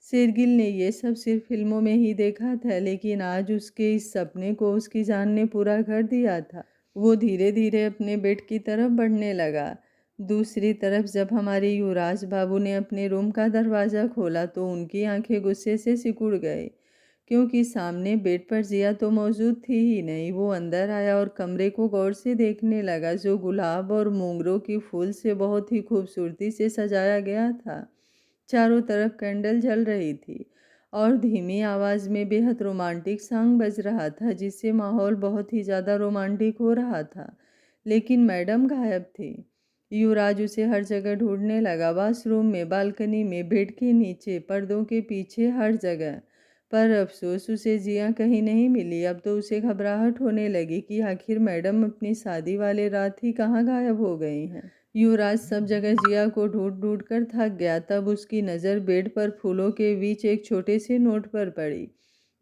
शेरगिल ने ये सब सिर्फ फिल्मों में ही देखा था, लेकिन आज उसके इस सपने को उसकी जान ने पूरा कर दिया था। वो धीरे धीरे अपने बेड की तरफ बढ़ने लगा। दूसरी तरफ जब हमारे युवराज बाबू ने अपने रूम का दरवाज़ा खोला तो उनकी आंखें गुस्से से सिकुड़ गए, क्योंकि सामने बेड पर जिया तो मौजूद थी ही नहीं। वो अंदर आया और कमरे को गौर से देखने लगा, जो गुलाब और मोंगरों की फूल से बहुत ही खूबसूरती से सजाया गया था। चारों तरफ कैंडल जल रही थी और धीमी आवाज़ में बेहद रोमांटिक सॉन्ग बज रहा था, जिससे माहौल बहुत ही ज़्यादा रोमांटिक हो रहा था। लेकिन मैडम गायब थी। युवराज उसे हर जगह ढूंढने लगा, बाथरूम में, बालकनी में, बेड के नीचे, पर्दों के पीछे, हर जगह। पर अफसोस उसे जिया कहीं नहीं मिली। अब तो उसे घबराहट होने लगी कि आखिर मैडम अपनी शादी वाले रात ही कहाँ गायब हो गई हैं। युवराज सब जगह जिया को ढूंढ ढूंढ कर थक गया। तब उसकी नज़र बेड पर फूलों के बीच एक छोटे से नोट पर पड़ी,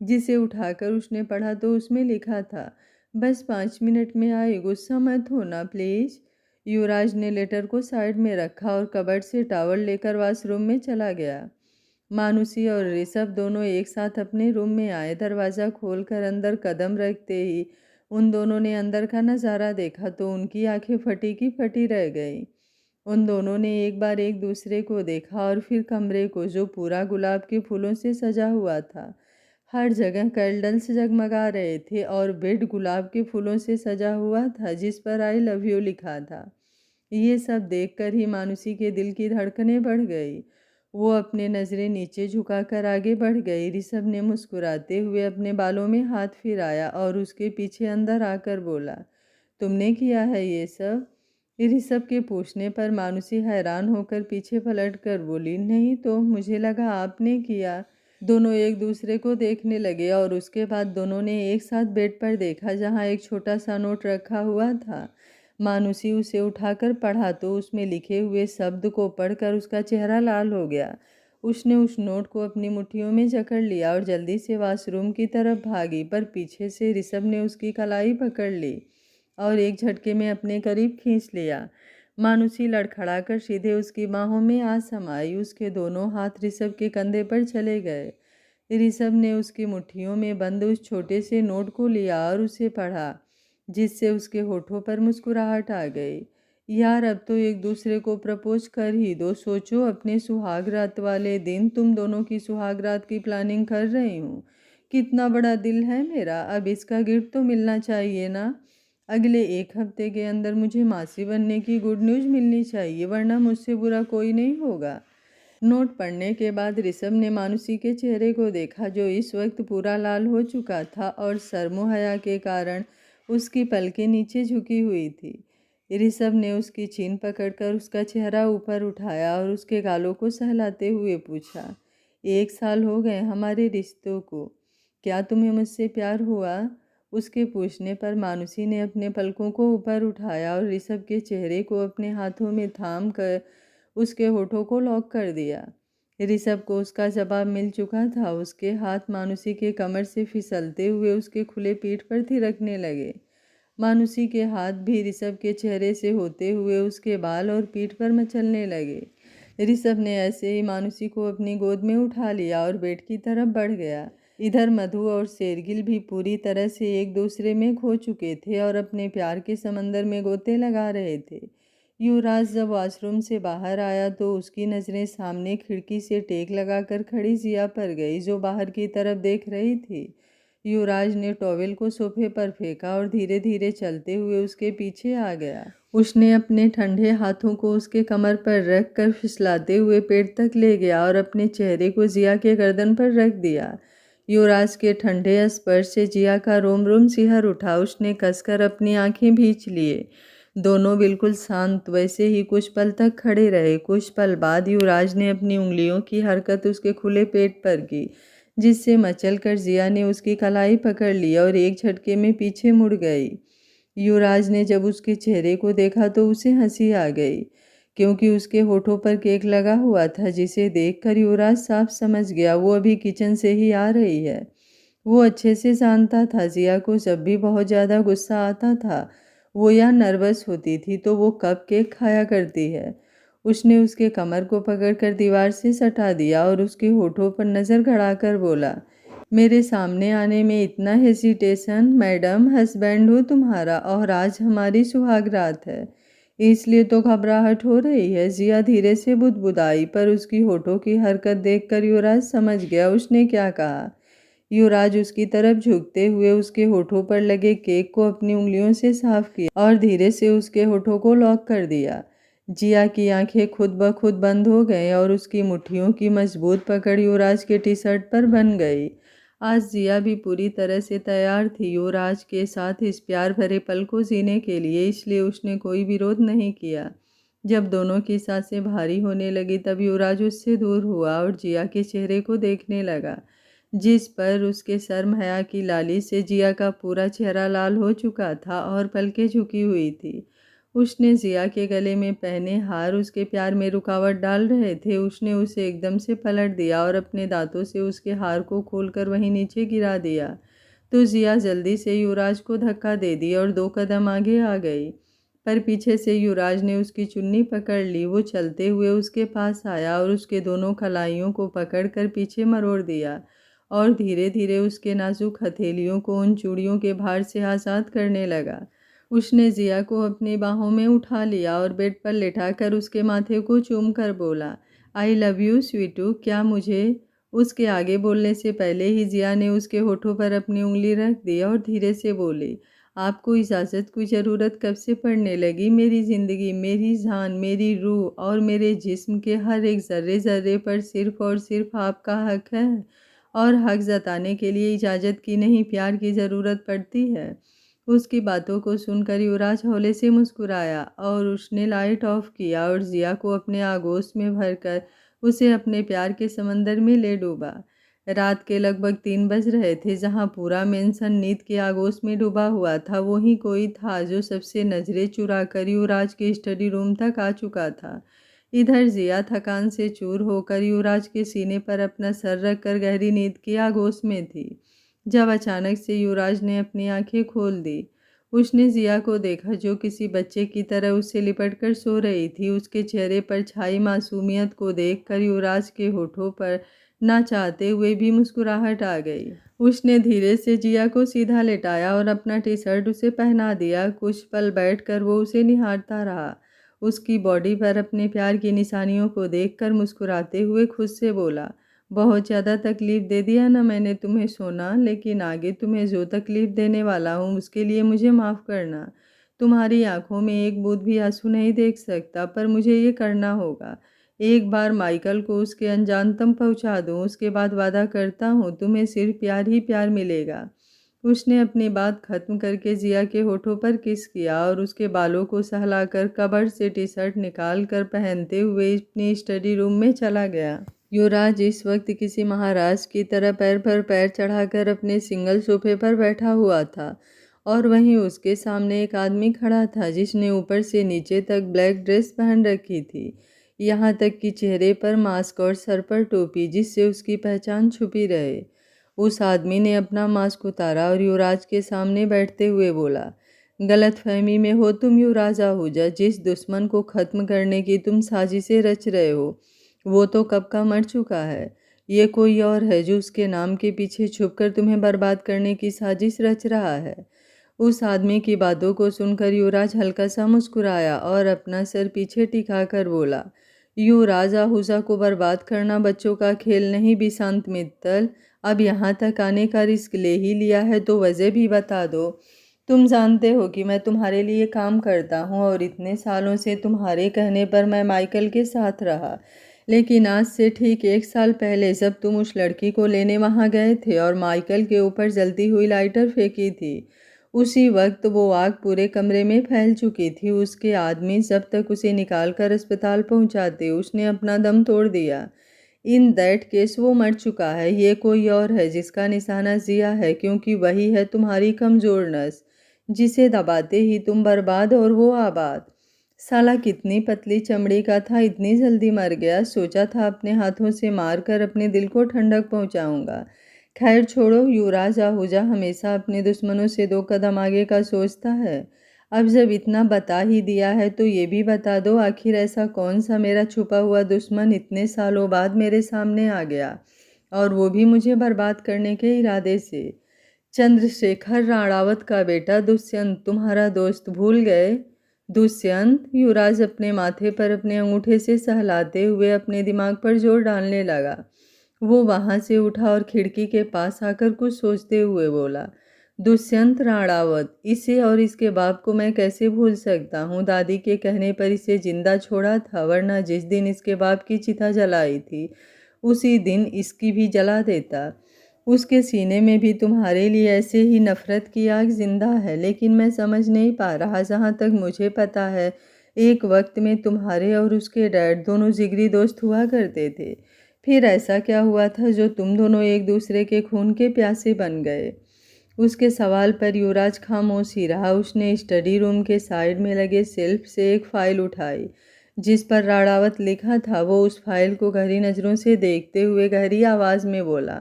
जिसे उठाकर उसने पढ़ा तो उसमें लिखा था, बस 5 मिनट में आए, गुस्सा मत होना प्लीज़। युवराज ने लेटर को साइड में रखा और कबर्ड से टॉवल लेकर वॉशरूम में चला गया। मानुषी और ऋषभ दोनों एक साथ अपने रूम में आए। दरवाज़ा खोलकर अंदर कदम रखते ही उन दोनों ने अंदर का नज़ारा देखा तो उनकी आंखें फटी की फटी रह गई। उन दोनों ने एक बार एक दूसरे को देखा और फिर कमरे को, जो पूरा गुलाब के फूलों से सजा हुआ था। हर जगह कैंडल्स जगमगा रहे थे और बेड गुलाब के फूलों से सजा हुआ था, जिस पर आई लव यू लिखा था। ये सब देखकर ही मानुषी के दिल की धड़कनें बढ़ गई। वो अपने नज़रें नीचे झुकाकर आगे बढ़ गई। ऋषभ ने मुस्कुराते हुए अपने बालों में हाथ फिराया और उसके पीछे अंदर आकर बोला, तुमने किया है ये सब? ऋषभ के पूछने पर मानुषी हैरान होकर पीछे पलट कर बोली, नहीं तो, मुझे लगा आपने किया। दोनों एक दूसरे को देखने लगे और उसके बाद दोनों ने एक साथ बेड पर देखा, जहाँ एक छोटा सा नोट रखा हुआ था। मानुषी उसे उठाकर पढ़ा तो उसमें लिखे हुए शब्द को पढ़कर उसका चेहरा लाल हो गया। उसने उस नोट को अपनी मुट्ठियों में जकड़ लिया और जल्दी से वॉशरूम की तरफ भागी, पर पीछे से ऋषभ ने उसकी कलाई पकड़ ली और एक झटके में अपने करीब खींच लिया। मानुषी लड़खड़ाकर सीधे उसकी बाहों में आ समाई। उसके दोनों हाथ ऋषभ के कंधे पर चले गए। ऋषभ ने उसकी मुट्ठियों में बंद उस छोटे से नोट को लिया और उसे पढ़ा, जिससे उसके होठों पर मुस्कुराहट आ गई। यार, अब तो एक दूसरे को प्रपोज कर ही दो। सोचो, अपने सुहाग रात वाले दिन तुम दोनों की सुहाग रात की प्लानिंग कर रही हूँ। कितना बड़ा दिल है मेरा। अब इसका गिफ्ट तो मिलना चाहिए ना। अगले 1 हफ्ते के अंदर मुझे मासी बनने की गुड न्यूज़ मिलनी चाहिए, वरना मुझसे बुरा कोई नहीं होगा। नोट पढ़ने के बाद ऋषभ ने मानुषी के चेहरे को देखा, जो इस वक्त पूरा लाल हो चुका था और शर्मो हया के कारण उसकी पलकें नीचे झुकी हुई थी। ऋषभ ने उसकी चीन पकड़कर उसका चेहरा ऊपर उठाया और उसके गालों को सहलाते हुए पूछा, 1 साल हो गए हमारे रिश्तों को, क्या तुम्हें मुझसे प्यार हुआ? उसके पूछने पर मानुषी ने अपने पलकों को ऊपर उठाया और ऋषभ के चेहरे को अपने हाथों में थाम कर उसके होठों को लॉक कर दिया। ऋषभ को उसका जवाब मिल चुका था। उसके हाथ मानुषी के कमर से फिसलते हुए उसके खुले पीठ पर थिरकने लगे। मानुषी के हाथ भी ऋषभ के चेहरे से होते हुए उसके बाल और पीठ पर मचलने लगे। ऋषभ ने ऐसे ही मानुषी को अपनी गोद में उठा लिया और बेड की तरफ बढ़ गया। इधर मधु और शेरगिल भी पूरी तरह से एक दूसरे में खो चुके थे और अपने प्यार के समंदर में गोते लगा रहे थे। युवराज जब वॉशरूम से बाहर आया तो उसकी नज़रें सामने खिड़की से टेक लगाकर खड़ी जिया पर गई, जो बाहर की तरफ देख रही थी। युवराज ने टॉवेल को सोफे पर फेंका और धीरे धीरे चलते हुए उसके पीछे आ गया। उसने अपने ठंडे हाथों को उसके कमर पर रख कर फिसलाते हुए पेट तक ले गया और अपने चेहरे को जिया के गर्दन पर रख दिया। युवराज के ठंडे स्पर्श से जिया का रोम रोम सिहर उठा। उसने कसकर अपनी आंखें भींच लिए। दोनों बिल्कुल शांत वैसे ही कुछ पल तक खड़े रहे। कुछ पल बाद युवराज ने अपनी उंगलियों की हरकत उसके खुले पेट पर की, जिससे मचलकर जिया ने उसकी कलाई पकड़ ली और एक झटके में पीछे मुड़ गई। युवराज ने जब उसके चेहरे को देखा तो उसे हंसी आ गई, क्योंकि उसके होठों पर केक लगा हुआ था, जिसे देखकर युवराज साफ समझ गया वो अभी किचन से ही आ रही है। वो अच्छे से जानता था जिया को जब भी बहुत ज़्यादा गुस्सा आता था, वो या नर्वस होती थी तो वो कप केक खाया करती है। उसने उसके कमर को पकड़कर दीवार से सटा दिया और उसके होठों पर नज़र गड़ाकर बोला, मेरे सामने आने में इतना हेसिटेशन? मैडम, हस्बैंड हूँ तुम्हारा और आज हमारी सुहाग रात है, इसलिए तो घबराहट हो रही है। जिया धीरे से बुदबुदाई, पर उसकी होठों की हरकत देखकर युवराज समझ गया उसने क्या कहा। युवराज उसकी तरफ झुकते हुए उसके होठों पर लगे केक को अपनी उंगलियों से साफ किया और धीरे से उसके होठों को लॉक कर दिया। जिया की आंखें खुद ब खुद बंद हो गईं और उसकी मुट्ठियों की मजबूत पकड़ युवराज के टी शर्ट पर बन गई। आज जिया भी पूरी तरह से तैयार थी युवराज के साथ इस प्यार भरे पल को जीने के लिए, इसलिए उसने कोई विरोध नहीं किया। जब दोनों की सांसें भारी होने लगी तब युवराज उससे दूर हुआ और जिया के चेहरे को देखने लगा, जिस पर उसके शर्म हया की लाली से जिया का पूरा चेहरा लाल हो चुका था और पलकें झुकी हुई थी। उसने जिया के गले में पहने हार उसके प्यार में रुकावट डाल रहे थे। उसने उसे एकदम से पलट दिया और अपने दांतों से उसके हार को खोलकर वहीं नीचे गिरा दिया। तो जिया जल्दी से युवराज को धक्का दे दी और 2 कदम आगे आ गई, पर पीछे से युवराज ने उसकी चुन्नी पकड़ ली। वो चलते हुए उसके पास आया और उसके दोनों कलाइयों को पकड़कर पीछे मरोड़ दिया और धीरे धीरे उसके नाजुक हथेलियों को उन चूड़ियों के भार से आज़ाद करने लगा। उसने जिया को अपनी बाहों में उठा लिया और बेड पर लेटाकर उसके माथे को चूम कर बोला, आई लव यू स्वीटू, क्या मुझे? उसके आगे बोलने से पहले ही जिया ने उसके होठों पर अपनी उंगली रख दी और धीरे से बोली, आपको इजाज़त की ज़रूरत कब से पड़ने लगी? मेरी ज़िंदगी, मेरी जान, मेरी रूह और मेरे जिस्म के हर एक ज़र्रे ज़र्रे पर सिर्फ़ और सिर्फ आपका हक है, और हक जताने के लिए इजाज़त की नहीं, प्यार की ज़रूरत पड़ती है। उसकी बातों को सुनकर युवराज हौले से मुस्कुराया और उसने लाइट ऑफ किया और जिया को अपने आगोश में भरकर उसे अपने प्यार के समंदर में ले डूबा। रात के लगभग 3 बज रहे थे। जहां पूरा मेंशन नींद के आगोश में डूबा हुआ था, वहीं कोई था जो सबसे नजरें चुरा कर युवराज के स्टडी रूम तक आ चुका था। इधर जिया थकान से चूर होकर युवराज के सीने पर अपना सर रखकर गहरी नींद की आगोश में थी, जब अचानक से युवराज ने अपनी आंखें खोल दी। उसने जिया को देखा जो किसी बच्चे की तरह उससे लिपटकर सो रही थी। उसके चेहरे पर छाई मासूमियत को देखकर युवराज के होठों पर ना चाहते हुए भी मुस्कुराहट आ गई। उसने धीरे से जिया को सीधा लेटाया और अपना टी शर्ट उसे पहना दिया। कुछ पल बैठकर वो उसे निहारता रहा, उसकी बॉडी पर अपने प्यार की निशानियों को देखकर मुस्कुराते हुए खुद से बोला, बहुत ज़्यादा तकलीफ़ दे दिया ना मैंने तुम्हें सोना, लेकिन आगे तुम्हें जो तकलीफ़ देने वाला हूँ उसके लिए मुझे माफ़ करना। तुम्हारी आंखों में एक बूंद भी आंसू नहीं देख सकता, पर मुझे ये करना होगा। एक बार माइकल को उसके अनजान तक पहुँचा दूँ, उसके बाद वादा करता हूँ तुम्हें सिर्फ प्यार ही प्यार मिलेगा। उसने अपनी बात खत्म करके जिया के होठों पर किस किया और उसके बालों को सहलाकर कबर्ड से टी शर्ट निकाल कर पहनते हुए अपनी स्टडी रूम में चला गया। युवराज इस वक्त किसी महाराज की तरह पैर पर पैर चढ़ाकर अपने सिंगल सोफे पर बैठा हुआ था और वहीं उसके सामने एक आदमी खड़ा था जिसने ऊपर से नीचे तक ब्लैक ड्रेस पहन रखी थी, यहाँ तक कि चेहरे पर मास्क और सर पर टोपी जिससे उसकी पहचान छुपी रहे। उस आदमी ने अपना मास्क उतारा और युवराज के सामने बैठते हुए बोला, गलतफहमी में हो तुम युवराज आहूजा, जिस दुश्मन को खत्म करने की तुम साजिशें रच रहे हो वो तो कब का मर चुका है। ये कोई और है जो उसके नाम के पीछे छुपकर तुम्हें बर्बाद करने की साजिश रच रहा है। उस आदमी की बातों को सुनकर युवराज हल्का सा मुस्कुराया और अपना सर पीछे टिकाकर बोला, युवराज आहूजा को बर्बाद करना बच्चों का खेल नहीं बिशांत मित्तल। अब यहाँ तक आने का रिस्क ले ही लिया है तो वजह भी बता दो। तुम जानते हो कि मैं तुम्हारे लिए काम करता हूँ और इतने सालों से तुम्हारे कहने पर मैं माइकल के साथ रहा, लेकिन आज से ठीक 1 साल पहले जब तुम उस लड़की को लेने वहाँ गए थे और माइकल के ऊपर जलती हुई लाइटर फेंकी थी, उसी वक्त वो आग पूरे कमरे में फैल चुकी थी। उसके आदमी जब तक उसे निकालकर अस्पताल पहुँचाते उसने अपना दम तोड़ दिया। इन दैट केस वो मर चुका है। ये कोई और है जिसका निशाना जिया है, क्योंकि वही है तुम्हारी कमज़ोर नस, जिसे दबाते ही तुम बर्बाद और वो आबाद। साला कितनी पतली चमड़ी का था, इतनी जल्दी मर गया। सोचा था अपने हाथों से मार कर अपने दिल को ठंडक पहुंचाऊंगा। खैर छोड़ो, युवराज आहूजा हमेशा अपने दुश्मनों से 2 कदम आगे का सोचता है। अब जब इतना बता ही दिया है तो ये भी बता दो, आखिर ऐसा कौन सा मेरा छुपा हुआ दुश्मन इतने सालों बाद मेरे सामने आ गया, और वो भी मुझे बर्बाद करने के इरादे से। चंद्रशेखर राणावत का बेटा दुष्यंत, तुम्हारा दोस्त, भूल गए? दुष्यंत, युवराज अपने माथे पर अपने अंगूठे से सहलाते हुए अपने दिमाग पर जोर डालने लगा। वो वहां से उठा और खिड़की के पास आकर कुछ सोचते हुए बोला, दुष्यंत राणावत, इसे और इसके बाप को मैं कैसे भूल सकता हूँ। दादी के कहने पर इसे जिंदा छोड़ा था, वरना जिस दिन इसके बाप की चिता जलाई थी उसी दिन इसकी भी जला देता। उसके सीने में भी तुम्हारे लिए ऐसे ही नफरत की आग जिंदा है, लेकिन मैं समझ नहीं पा रहा। जहाँ तक मुझे पता है, एक वक्त में तुम्हारे और उसके डैड दोनों जिगरी दोस्त हुआ करते थे। फिर ऐसा क्या हुआ था जो तुम दोनों एक दूसरे के खून के प्यासे बन गए? उसके सवाल पर युवराज खामोश ही रहा। उसने स्टडी रूम के साइड में लगे शेल्फ से एक फाइल उठाई जिस पर राणावत लिखा था। वो उस फाइल को गहरी नज़रों से देखते हुए गहरी आवाज़ में बोला,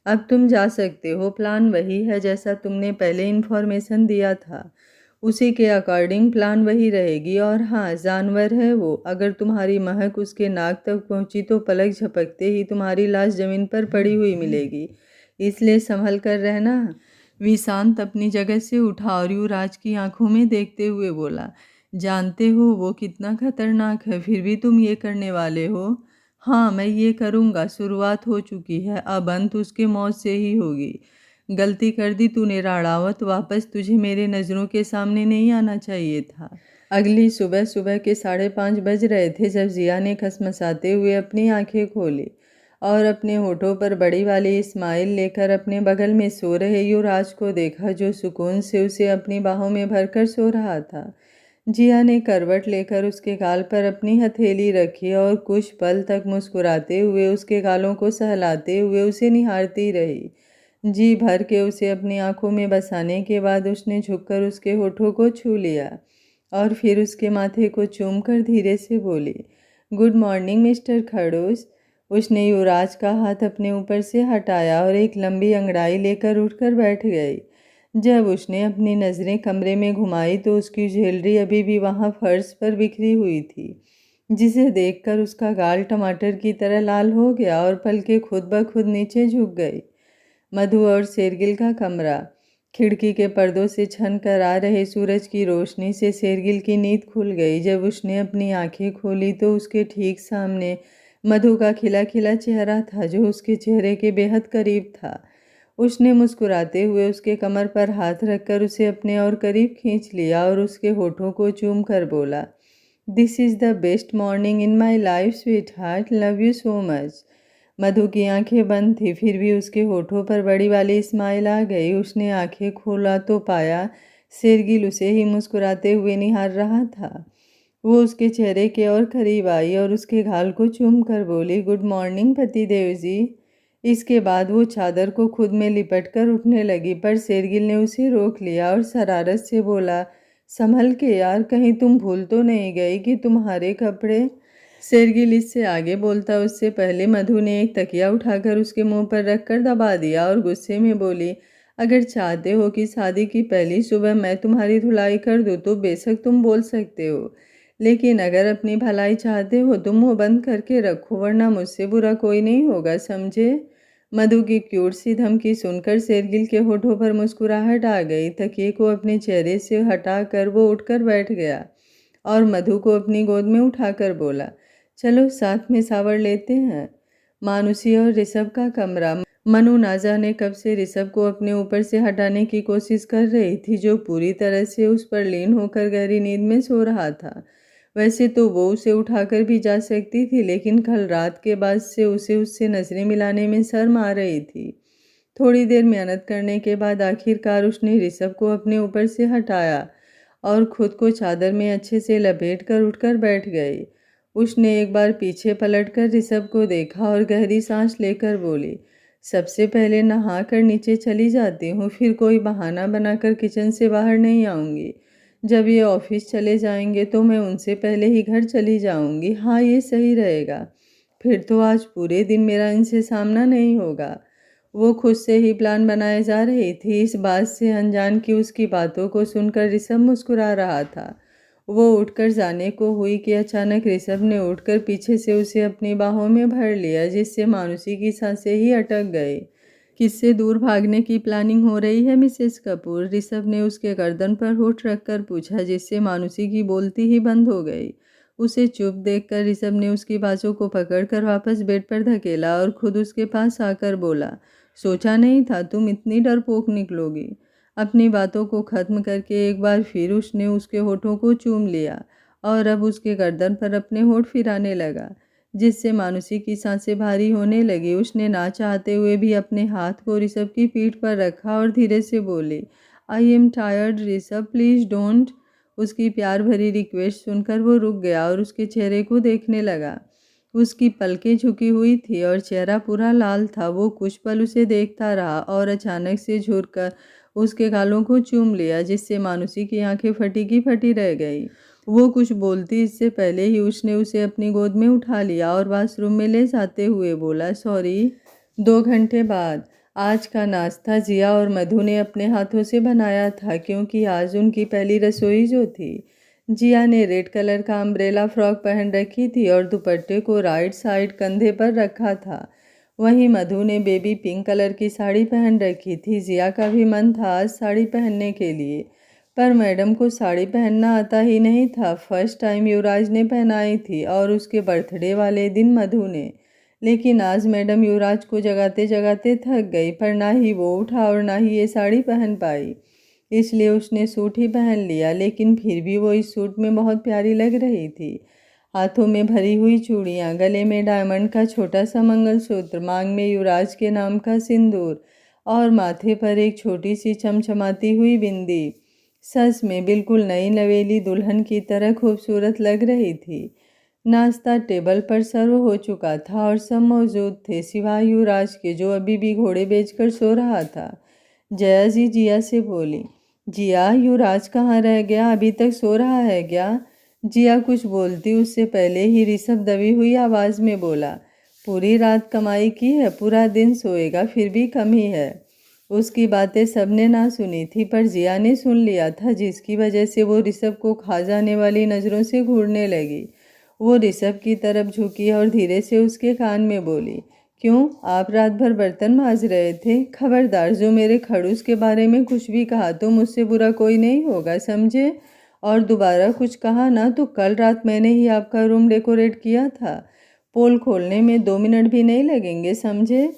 अब तुम जा सकते हो। प्लान वही है जैसा तुमने पहले इन्फॉर्मेशन दिया था, उसी के अकॉर्डिंग प्लान वही रहेगी। और हाँ, जानवर है वो, अगर तुम्हारी महक उसके नाक तक पहुंची तो पलक झपकते ही तुम्हारी लाश जमीन पर पड़ी हुई मिलेगी, इसलिए संभल कर रहना। विशांत अपनी जगह से उठा और युवराज की आंखों में देखते हुए बोला, जानते हो वो कितना खतरनाक है, फिर भी तुम ये करने वाले हो? हाँ, मैं ये करूँगा। शुरुआत हो चुकी है, अब अंत उसके मौत से ही होगी। गलती कर दी तूने राणावत, वापस तुझे मेरे नज़रों के सामने नहीं आना चाहिए था। अगली सुबह सुबह के 5:30 बज रहे थे जब जिया ने खसमसाते हुए अपनी आंखें खोली और अपने होठों पर बड़ी वाली स्माइल लेकर अपने बगल में सो रहे युवराज को देखा, जो सुकून से उसे अपनी बाहों में भरकर सो रहा था। जिया ने करवट लेकर उसके गाल पर अपनी हथेली रखी और कुछ पल तक मुस्कुराते हुए उसके गालों को सहलाते हुए उसे निहारती रही। जी भर के उसे अपनी आंखों में बसाने के बाद उसने झुककर उसके होठों को छू लिया और फिर उसके माथे को चूमकर धीरे से बोली, गुड मॉर्निंग मिस्टर खड़ूस। उसने युवराज का हाथ अपने ऊपर से हटाया और एक लंबी अंगड़ाई लेकर उठकर बैठ गई। जब उसने अपनी नज़रें कमरे में घुमाई तो उसकी ज्वेलरी अभी भी वहाँ फर्श पर बिखरी हुई थी, जिसे देखकर उसका गाल टमाटर की तरह लाल हो गया और पलकें खुद ब खुद नीचे झुक गई। मधु और शेरगिल का कमरा। खिड़की के पर्दों से छन कर आ रहे सूरज की रोशनी से शेरगिल की नींद खुल गई। जब उसने अपनी आंखें खोली तो उसके ठीक सामने मधु का खिला खिला चेहरा था, जो उसके चेहरे के बेहद करीब था। उसने मुस्कुराते हुए उसके कमर पर हाथ रखकर उसे अपने और करीब खींच लिया और उसके होठों को चूम कर बोला, this is the best morning in my life sweetheart, love you so much. Madhu की आंखें बंद थी, फिर भी उसके होठों पर बड़ी वाली स्माइल आ गई। उसने आंखें खोला तो पाया शेरगिल उसे ही मुस्कुराते हुए निहार रहा था। वो उसके चेहरे के और करीब आई और उसके गाल को चूम कर बोली, गुड मॉर्निंग पतिदेव जी। इसके बाद वो चादर को खुद में लिपट कर उठने लगी, पर शेरगिल ने उसे रोक लिया और शरारत से बोला, संभल के यार, कहीं तुम भूल तो नहीं गई कि तुम्हारे कपड़े। शेरगिल इससे आगे बोलता उससे पहले मधु ने एक तकिया उठाकर उसके मुंह पर रखकर दबा दिया और गुस्से में बोली, अगर चाहते हो कि शादी की पहली सुबह मैं तुम्हारी धुलाई कर दूँ तो बेशक तुम बोल सकते हो, लेकिन अगर अपनी भलाई चाहते हो तो मुंह बंद करके रखो, वरना मुझसे बुरा कोई नहीं होगा, समझे? मधु की क्यूट सी धमकी सुनकर शेरगिल के होठों पर मुस्कुराहट आ गई। तकिए को अपने चेहरे से हटाकर वो उठकर बैठ गया और मधु को अपनी गोद में उठाकर बोला, चलो साथ में शावर लेते हैं। मानुषी और ऋषभ का कमरा। मनु ना जाने कब से ऋषभ को अपने ऊपर से हटाने की कोशिश कर रही थी, जो पूरी तरह से उस पर लीन होकर गहरी नींद में सो रहा था। वैसे तो वो उसे उठाकर भी जा सकती थी, लेकिन कल रात के बाद से उसे उससे नजरें मिलाने में शर्म आ रही थी। थोड़ी देर मेहनत करने के बाद आखिरकार उसने ऋषभ को अपने ऊपर से हटाया और खुद को चादर में अच्छे से लपेट कर उठकर बैठ गई। उसने एक बार पीछे पलटकर ऋषभ को देखा और गहरी सांस लेकर बोली, सबसे पहले नहा कर नीचे चली जाती हूँ, फिर कोई बहाना बनाकर किचन से बाहर नहीं आऊँगी। जब ये ऑफिस चले जाएंगे तो मैं उनसे पहले ही घर चली जाऊँगी। हाँ, ये सही रहेगा, फिर तो आज पूरे दिन मेरा इनसे सामना नहीं होगा। वो खुद से ही प्लान बनाए जा रही थी, इस बात से अनजान कि उसकी बातों को सुनकर ऋषभ मुस्कुरा रहा था। वो उठकर जाने को हुई कि अचानक ऋषभ ने उठकर पीछे से उसे अपनी बाहों में भर लिया, जिससे मानुषी की सांसें ही अटक गई। किससे दूर भागने की प्लानिंग हो रही है मिसेस कपूर? ऋषभ ने उसके गर्दन पर होठ रखकर पूछा, जिससे मानुषी की बोलती ही बंद हो गई। उसे चुप देखकर ऋषभ ने उसकी बाजू को पकड़कर वापस बेड पर धकेला और खुद उसके पास आकर बोला, सोचा नहीं था तुम इतनी डरपोक निकलोगी। अपनी बातों को खत्म करके एक बार फिर उसने उसके होठों को चूम लिया और अब उसके गर्दन पर अपने होठ फिराने लगा, जिससे मानुषी की सांसें भारी होने लगी। उसने ना चाहते हुए भी अपने हाथ को ऋषभ की पीठ पर रखा और धीरे से बोली, I am tired Rishabh, please don't. उसकी प्यार भरी रिक्वेस्ट सुनकर वो रुक गया और उसके चेहरे को देखने लगा। उसकी पलकें झुकी हुई थी और चेहरा पूरा लाल था। वो कुछ पल उसे देखता रहा और अचानक से झुककर उसके गालों को चूम लिया, जिससे मानुषी की आंखें फटी की फटी रह गई। वो कुछ बोलती इससे पहले ही उसने उसे अपनी गोद में उठा लिया और वॉशरूम में ले जाते हुए बोला, सॉरी। 2 घंटे बाद आज का नाश्ता जिया और मधु ने अपने हाथों से बनाया था, क्योंकि आज उनकी पहली रसोई जो थी। जिया ने रेड कलर का अम्ब्रेला फ्रॉक पहन रखी थी और दुपट्टे को राइट साइड कंधे पर रखा था। वहीं मधु ने बेबी पिंक कलर की साड़ी पहन रखी थी। जिया का भी मन था आज साड़ी पहनने के लिए, पर मैडम को साड़ी पहनना आता ही नहीं था। फर्स्ट टाइम युवराज ने पहनाई थी और उसके बर्थडे वाले दिन मधु ने। लेकिन आज मैडम युवराज को जगाते जगाते थक गई, पर ना ही वो उठा और ना ही ये साड़ी पहन पाई। इसलिए उसने सूट ही पहन लिया, लेकिन फिर भी वो इस सूट में बहुत प्यारी लग रही थी। हाथों में भरी हुई चूड़ियाँ, गले में डायमंड का छोटा सा मंगलसूत्र, मांग में युवराज के नाम का सिंदूर और माथे पर एक छोटी सी चमचमाती हुई बिंदी। सच में बिल्कुल नई नवेली दुल्हन की तरह खूबसूरत लग रही थी। नाश्ता टेबल पर सर्व हो चुका था और सब मौजूद थे सिवाय युवराज के, जो अभी भी घोड़े बेचकर सो रहा था। जया जी जिया से बोली, जिया युवराज कहाँ रह गया, अभी तक सो रहा है क्या? जिया कुछ बोलती उससे पहले ही ऋषभ दबी हुई आवाज़ में बोला, पूरी रात कमाई की है, पूरा दिन सोएगा, फिर भी कम ही है। उसकी बातें सबने ना सुनी थी, पर जिया ने सुन लिया था, जिसकी वजह से वो ऋषभ को खा जाने वाली नज़रों से घूरने लगी। वो ऋषभ की तरफ झुकी और धीरे से उसके कान में बोली, क्यों, आप रात भर बर्तन मांज रहे थे? खबरदार, जो मेरे खड़ूस के बारे में कुछ भी कहा तो मुझसे बुरा कोई नहीं होगा, समझे? और दोबारा कुछ कहा ना तो कल रात मैंने ही आपका रूम डेकोरेट किया था। पोल खोलने में 2 मिनट भी नहीं लगेंगे, समझे?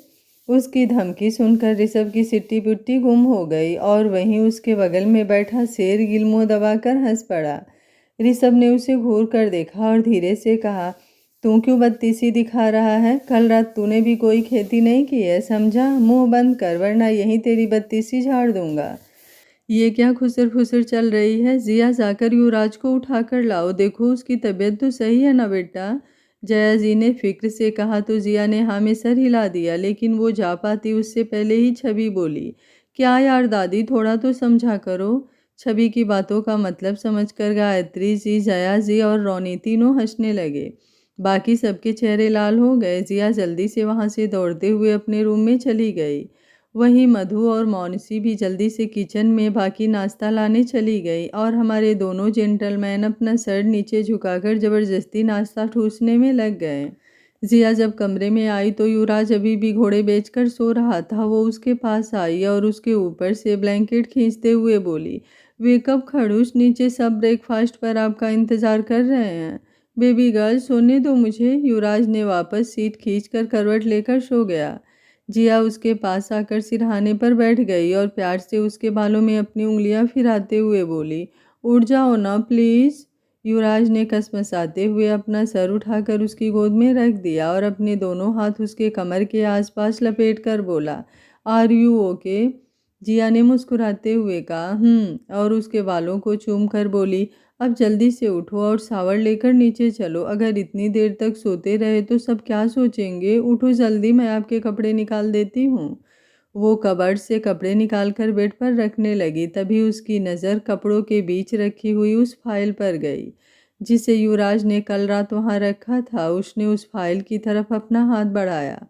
उसकी धमकी सुनकर ऋषभ की सिट्टी पिट्टी गुम हो गई और वहीं उसके बगल में बैठा शेर गिलमुंह दबाकर हंस पड़ा। ऋषभ ने उसे घूर कर देखा और धीरे से कहा, तू क्यों बत्तीसी दिखा रहा है? कल रात तूने भी कोई खेती नहीं की है, समझा? मुंह बंद कर, वरना यहीं तेरी बत्तीसी झाड़ दूंगा। ये क्या खुसर फुसर चल रही है? जिया, जाकर युवराज को उठा कर लाओ, देखो उसकी तबीयत तो सही है ना बेटा? जया जी ने फिक्र से कहा तो जिया ने हाँ में सर हिला दिया, लेकिन वो जा पाती उससे पहले ही छवि बोली, क्या यार दादी, थोड़ा तो समझा करो। छवि की बातों का मतलब समझकर गायत्री जी, जया जी और रोनी तीनों हंसने लगे। बाकी सबके चेहरे लाल हो गए। जिया जल्दी से वहाँ से दौड़ते हुए अपने रूम में चली गई। वहीं मधु और मौनसी भी जल्दी से किचन में बाकी नाश्ता लाने चली गई और हमारे दोनों जेंटलमैन अपना सर नीचे झुकाकर जबरदस्ती नाश्ता ठूसने में लग गए। जिया जब कमरे में आई तो युवराज अभी भी घोड़े बेचकर सो रहा था। वो उसके पास आई और उसके ऊपर से ब्लैंकेट खींचते हुए बोली, वेकअप खड़ूस, नीचे सब ब्रेकफास्ट पर आपका इंतजार कर रहे हैं। बेबी गर्ल, सोने दो मुझे। युवराज ने वापस सीट खींचकर करवट लेकर सो गया। जिया उसके पास आकर सिरहाने पर बैठ गई और प्यार से उसके बालों में अपनी उंगलियां फिराते हुए बोली, उठ जाओ ना प्लीज़। युवराज ने कसमसाते हुए अपना सर उठाकर उसकी गोद में रख दिया और अपने दोनों हाथ उसके कमर के आसपास लपेट कर बोला, आर यू ओके? जिया ने मुस्कुराते हुए कहा, और उसके बालों को चूम कर बोली, अब जल्दी से उठो और शावर लेकर नीचे चलो। अगर इतनी देर तक सोते रहे तो सब क्या सोचेंगे? उठो जल्दी, मैं आपके कपड़े निकाल देती हूँ। वो कबर्ड से कपड़े निकालकर बेड पर रखने लगी। तभी उसकी नज़र कपड़ों के बीच रखी हुई उस फाइल पर गई, जिसे युवराज ने कल रात वहाँ रखा था। उसने उस फाइल की तरफ अपना हाथ बढ़ाया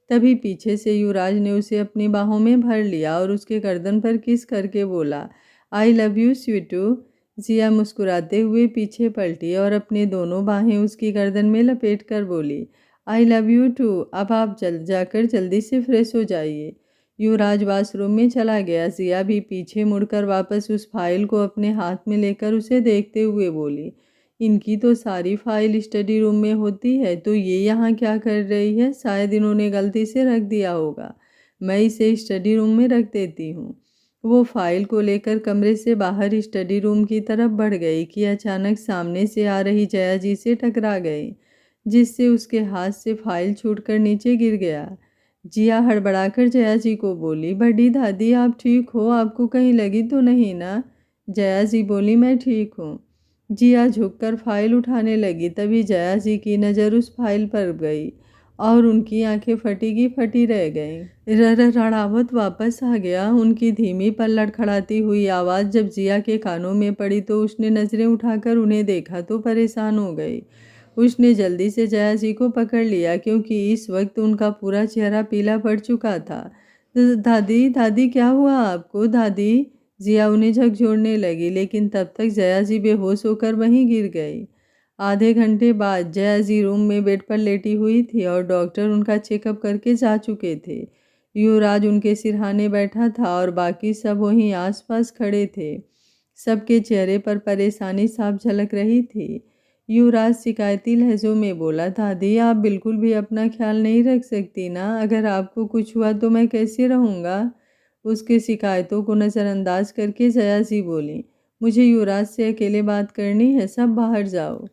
तभी पीछे से युवराज ने उसे अपनी बाहों में भर लिया और उसके गर्दन पर किस करके बोला, आई लव यू स्वीटू। जिया मुस्कुराते हुए पीछे पलटी और अपनी दोनों बाहें उसकी गर्दन में लपेट कर बोली, आई लव यू टू। अब आप जाकर जल्दी से फ्रेश हो जाइए। युवराज वाशरूम में चला गया। जिया भी पीछे मुड़कर वापस उस फाइल को अपने हाथ में लेकर उसे देखते हुए बोली, इनकी तो सारी फाइल स्टडी रूम में होती है, तो ये यहाँ क्या कर रही है? शायद इन्होंने गलती से रख दिया होगा। मैं इसे स्टडी रूम में रख देती हूँ। वो फाइल को लेकर कमरे से बाहर स्टडी रूम की तरफ बढ़ गई कि अचानक सामने से आ रही जया जी से टकरा गई, जिससे उसके हाथ से फाइल छूटकर नीचे गिर गया। जिया हड़बड़ाकर जया जी को बोली, बड़ी दादी आप ठीक हो? आपको कहीं लगी तो नहीं ना? जया जी बोली, मैं ठीक हूँ। जिया झुककर फाइल उठाने लगी। तभी जया जी की नज़र उस फाइल पर गई और उनकी आंखें फटी की फटी रह गईं। रणरावत वापस आ गया। उनकी धीमी पर लड़खड़ाती हुई आवाज़ जब जिया के कानों में पड़ी तो उसने नज़रें उठाकर उन्हें देखा तो परेशान हो गई। उसने जल्दी से जया जी को पकड़ लिया क्योंकि इस वक्त उनका पूरा चेहरा पीला पड़ चुका था। दादी दादी क्या हुआ आपको? दादी। जिया उन्हें झकझोरने लगी, लेकिन तब तक जया जी बेहोश होकर वहीं गिर गई। आधे घंटे बाद जया जी रूम में बेड पर लेटी हुई थी और डॉक्टर उनका चेकअप करके जा चुके थे। युवराज उनके सिरहाने बैठा था और बाकी सब वहीं आसपास खड़े थे। सबके चेहरे पर परेशानी साफ झलक रही थी। युवराज शिकायती लहजों में बोला, दादी आप बिल्कुल भी अपना ख्याल नहीं रख सकती ना? अगर आपको कुछ हुआ तो मैं कैसे रहूँगा? उसके शिकायतों को नज़रअंदाज करके जया जी बोली, मुझे युवराज से अकेले बात करनी है, सब बाहर जाओ।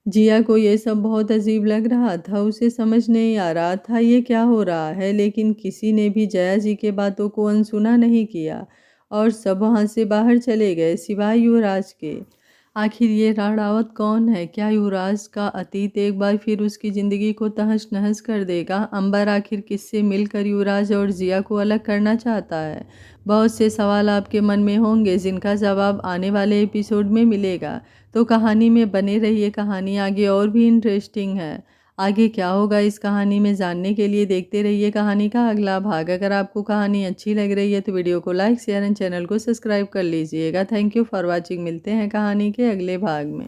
जिया को ये सब बहुत अजीब लग रहा था। उसे समझ नहीं आ रहा था ये क्या हो रहा है, लेकिन किसी ने भी जया जी के बातों को अनसुना नहीं किया और सब वहाँ से बाहर चले गए सिवाय युवराज के। आखिर ये राणावत कौन है? क्या युवराज का अतीत एक बार फिर उसकी ज़िंदगी को तहस नहस कर देगा? अंबर आखिर किससे मिलकर युवराज और जिया को अलग करना चाहता है? बहुत से सवाल आपके मन में होंगे जिनका जवाब आने वाले एपिसोड में मिलेगा। तो कहानी में बने रहिए। कहानी आगे और भी इंटरेस्टिंग है। आगे क्या होगा इस कहानी में जानने के लिए देखते रहिए कहानी का अगला भाग। अगर आपको कहानी अच्छी लग रही है तो वीडियो को लाइक शेयर एंड चैनल को सब्सक्राइब कर लीजिएगा। Thank you for watching. मिलते हैं कहानी के अगले भाग में।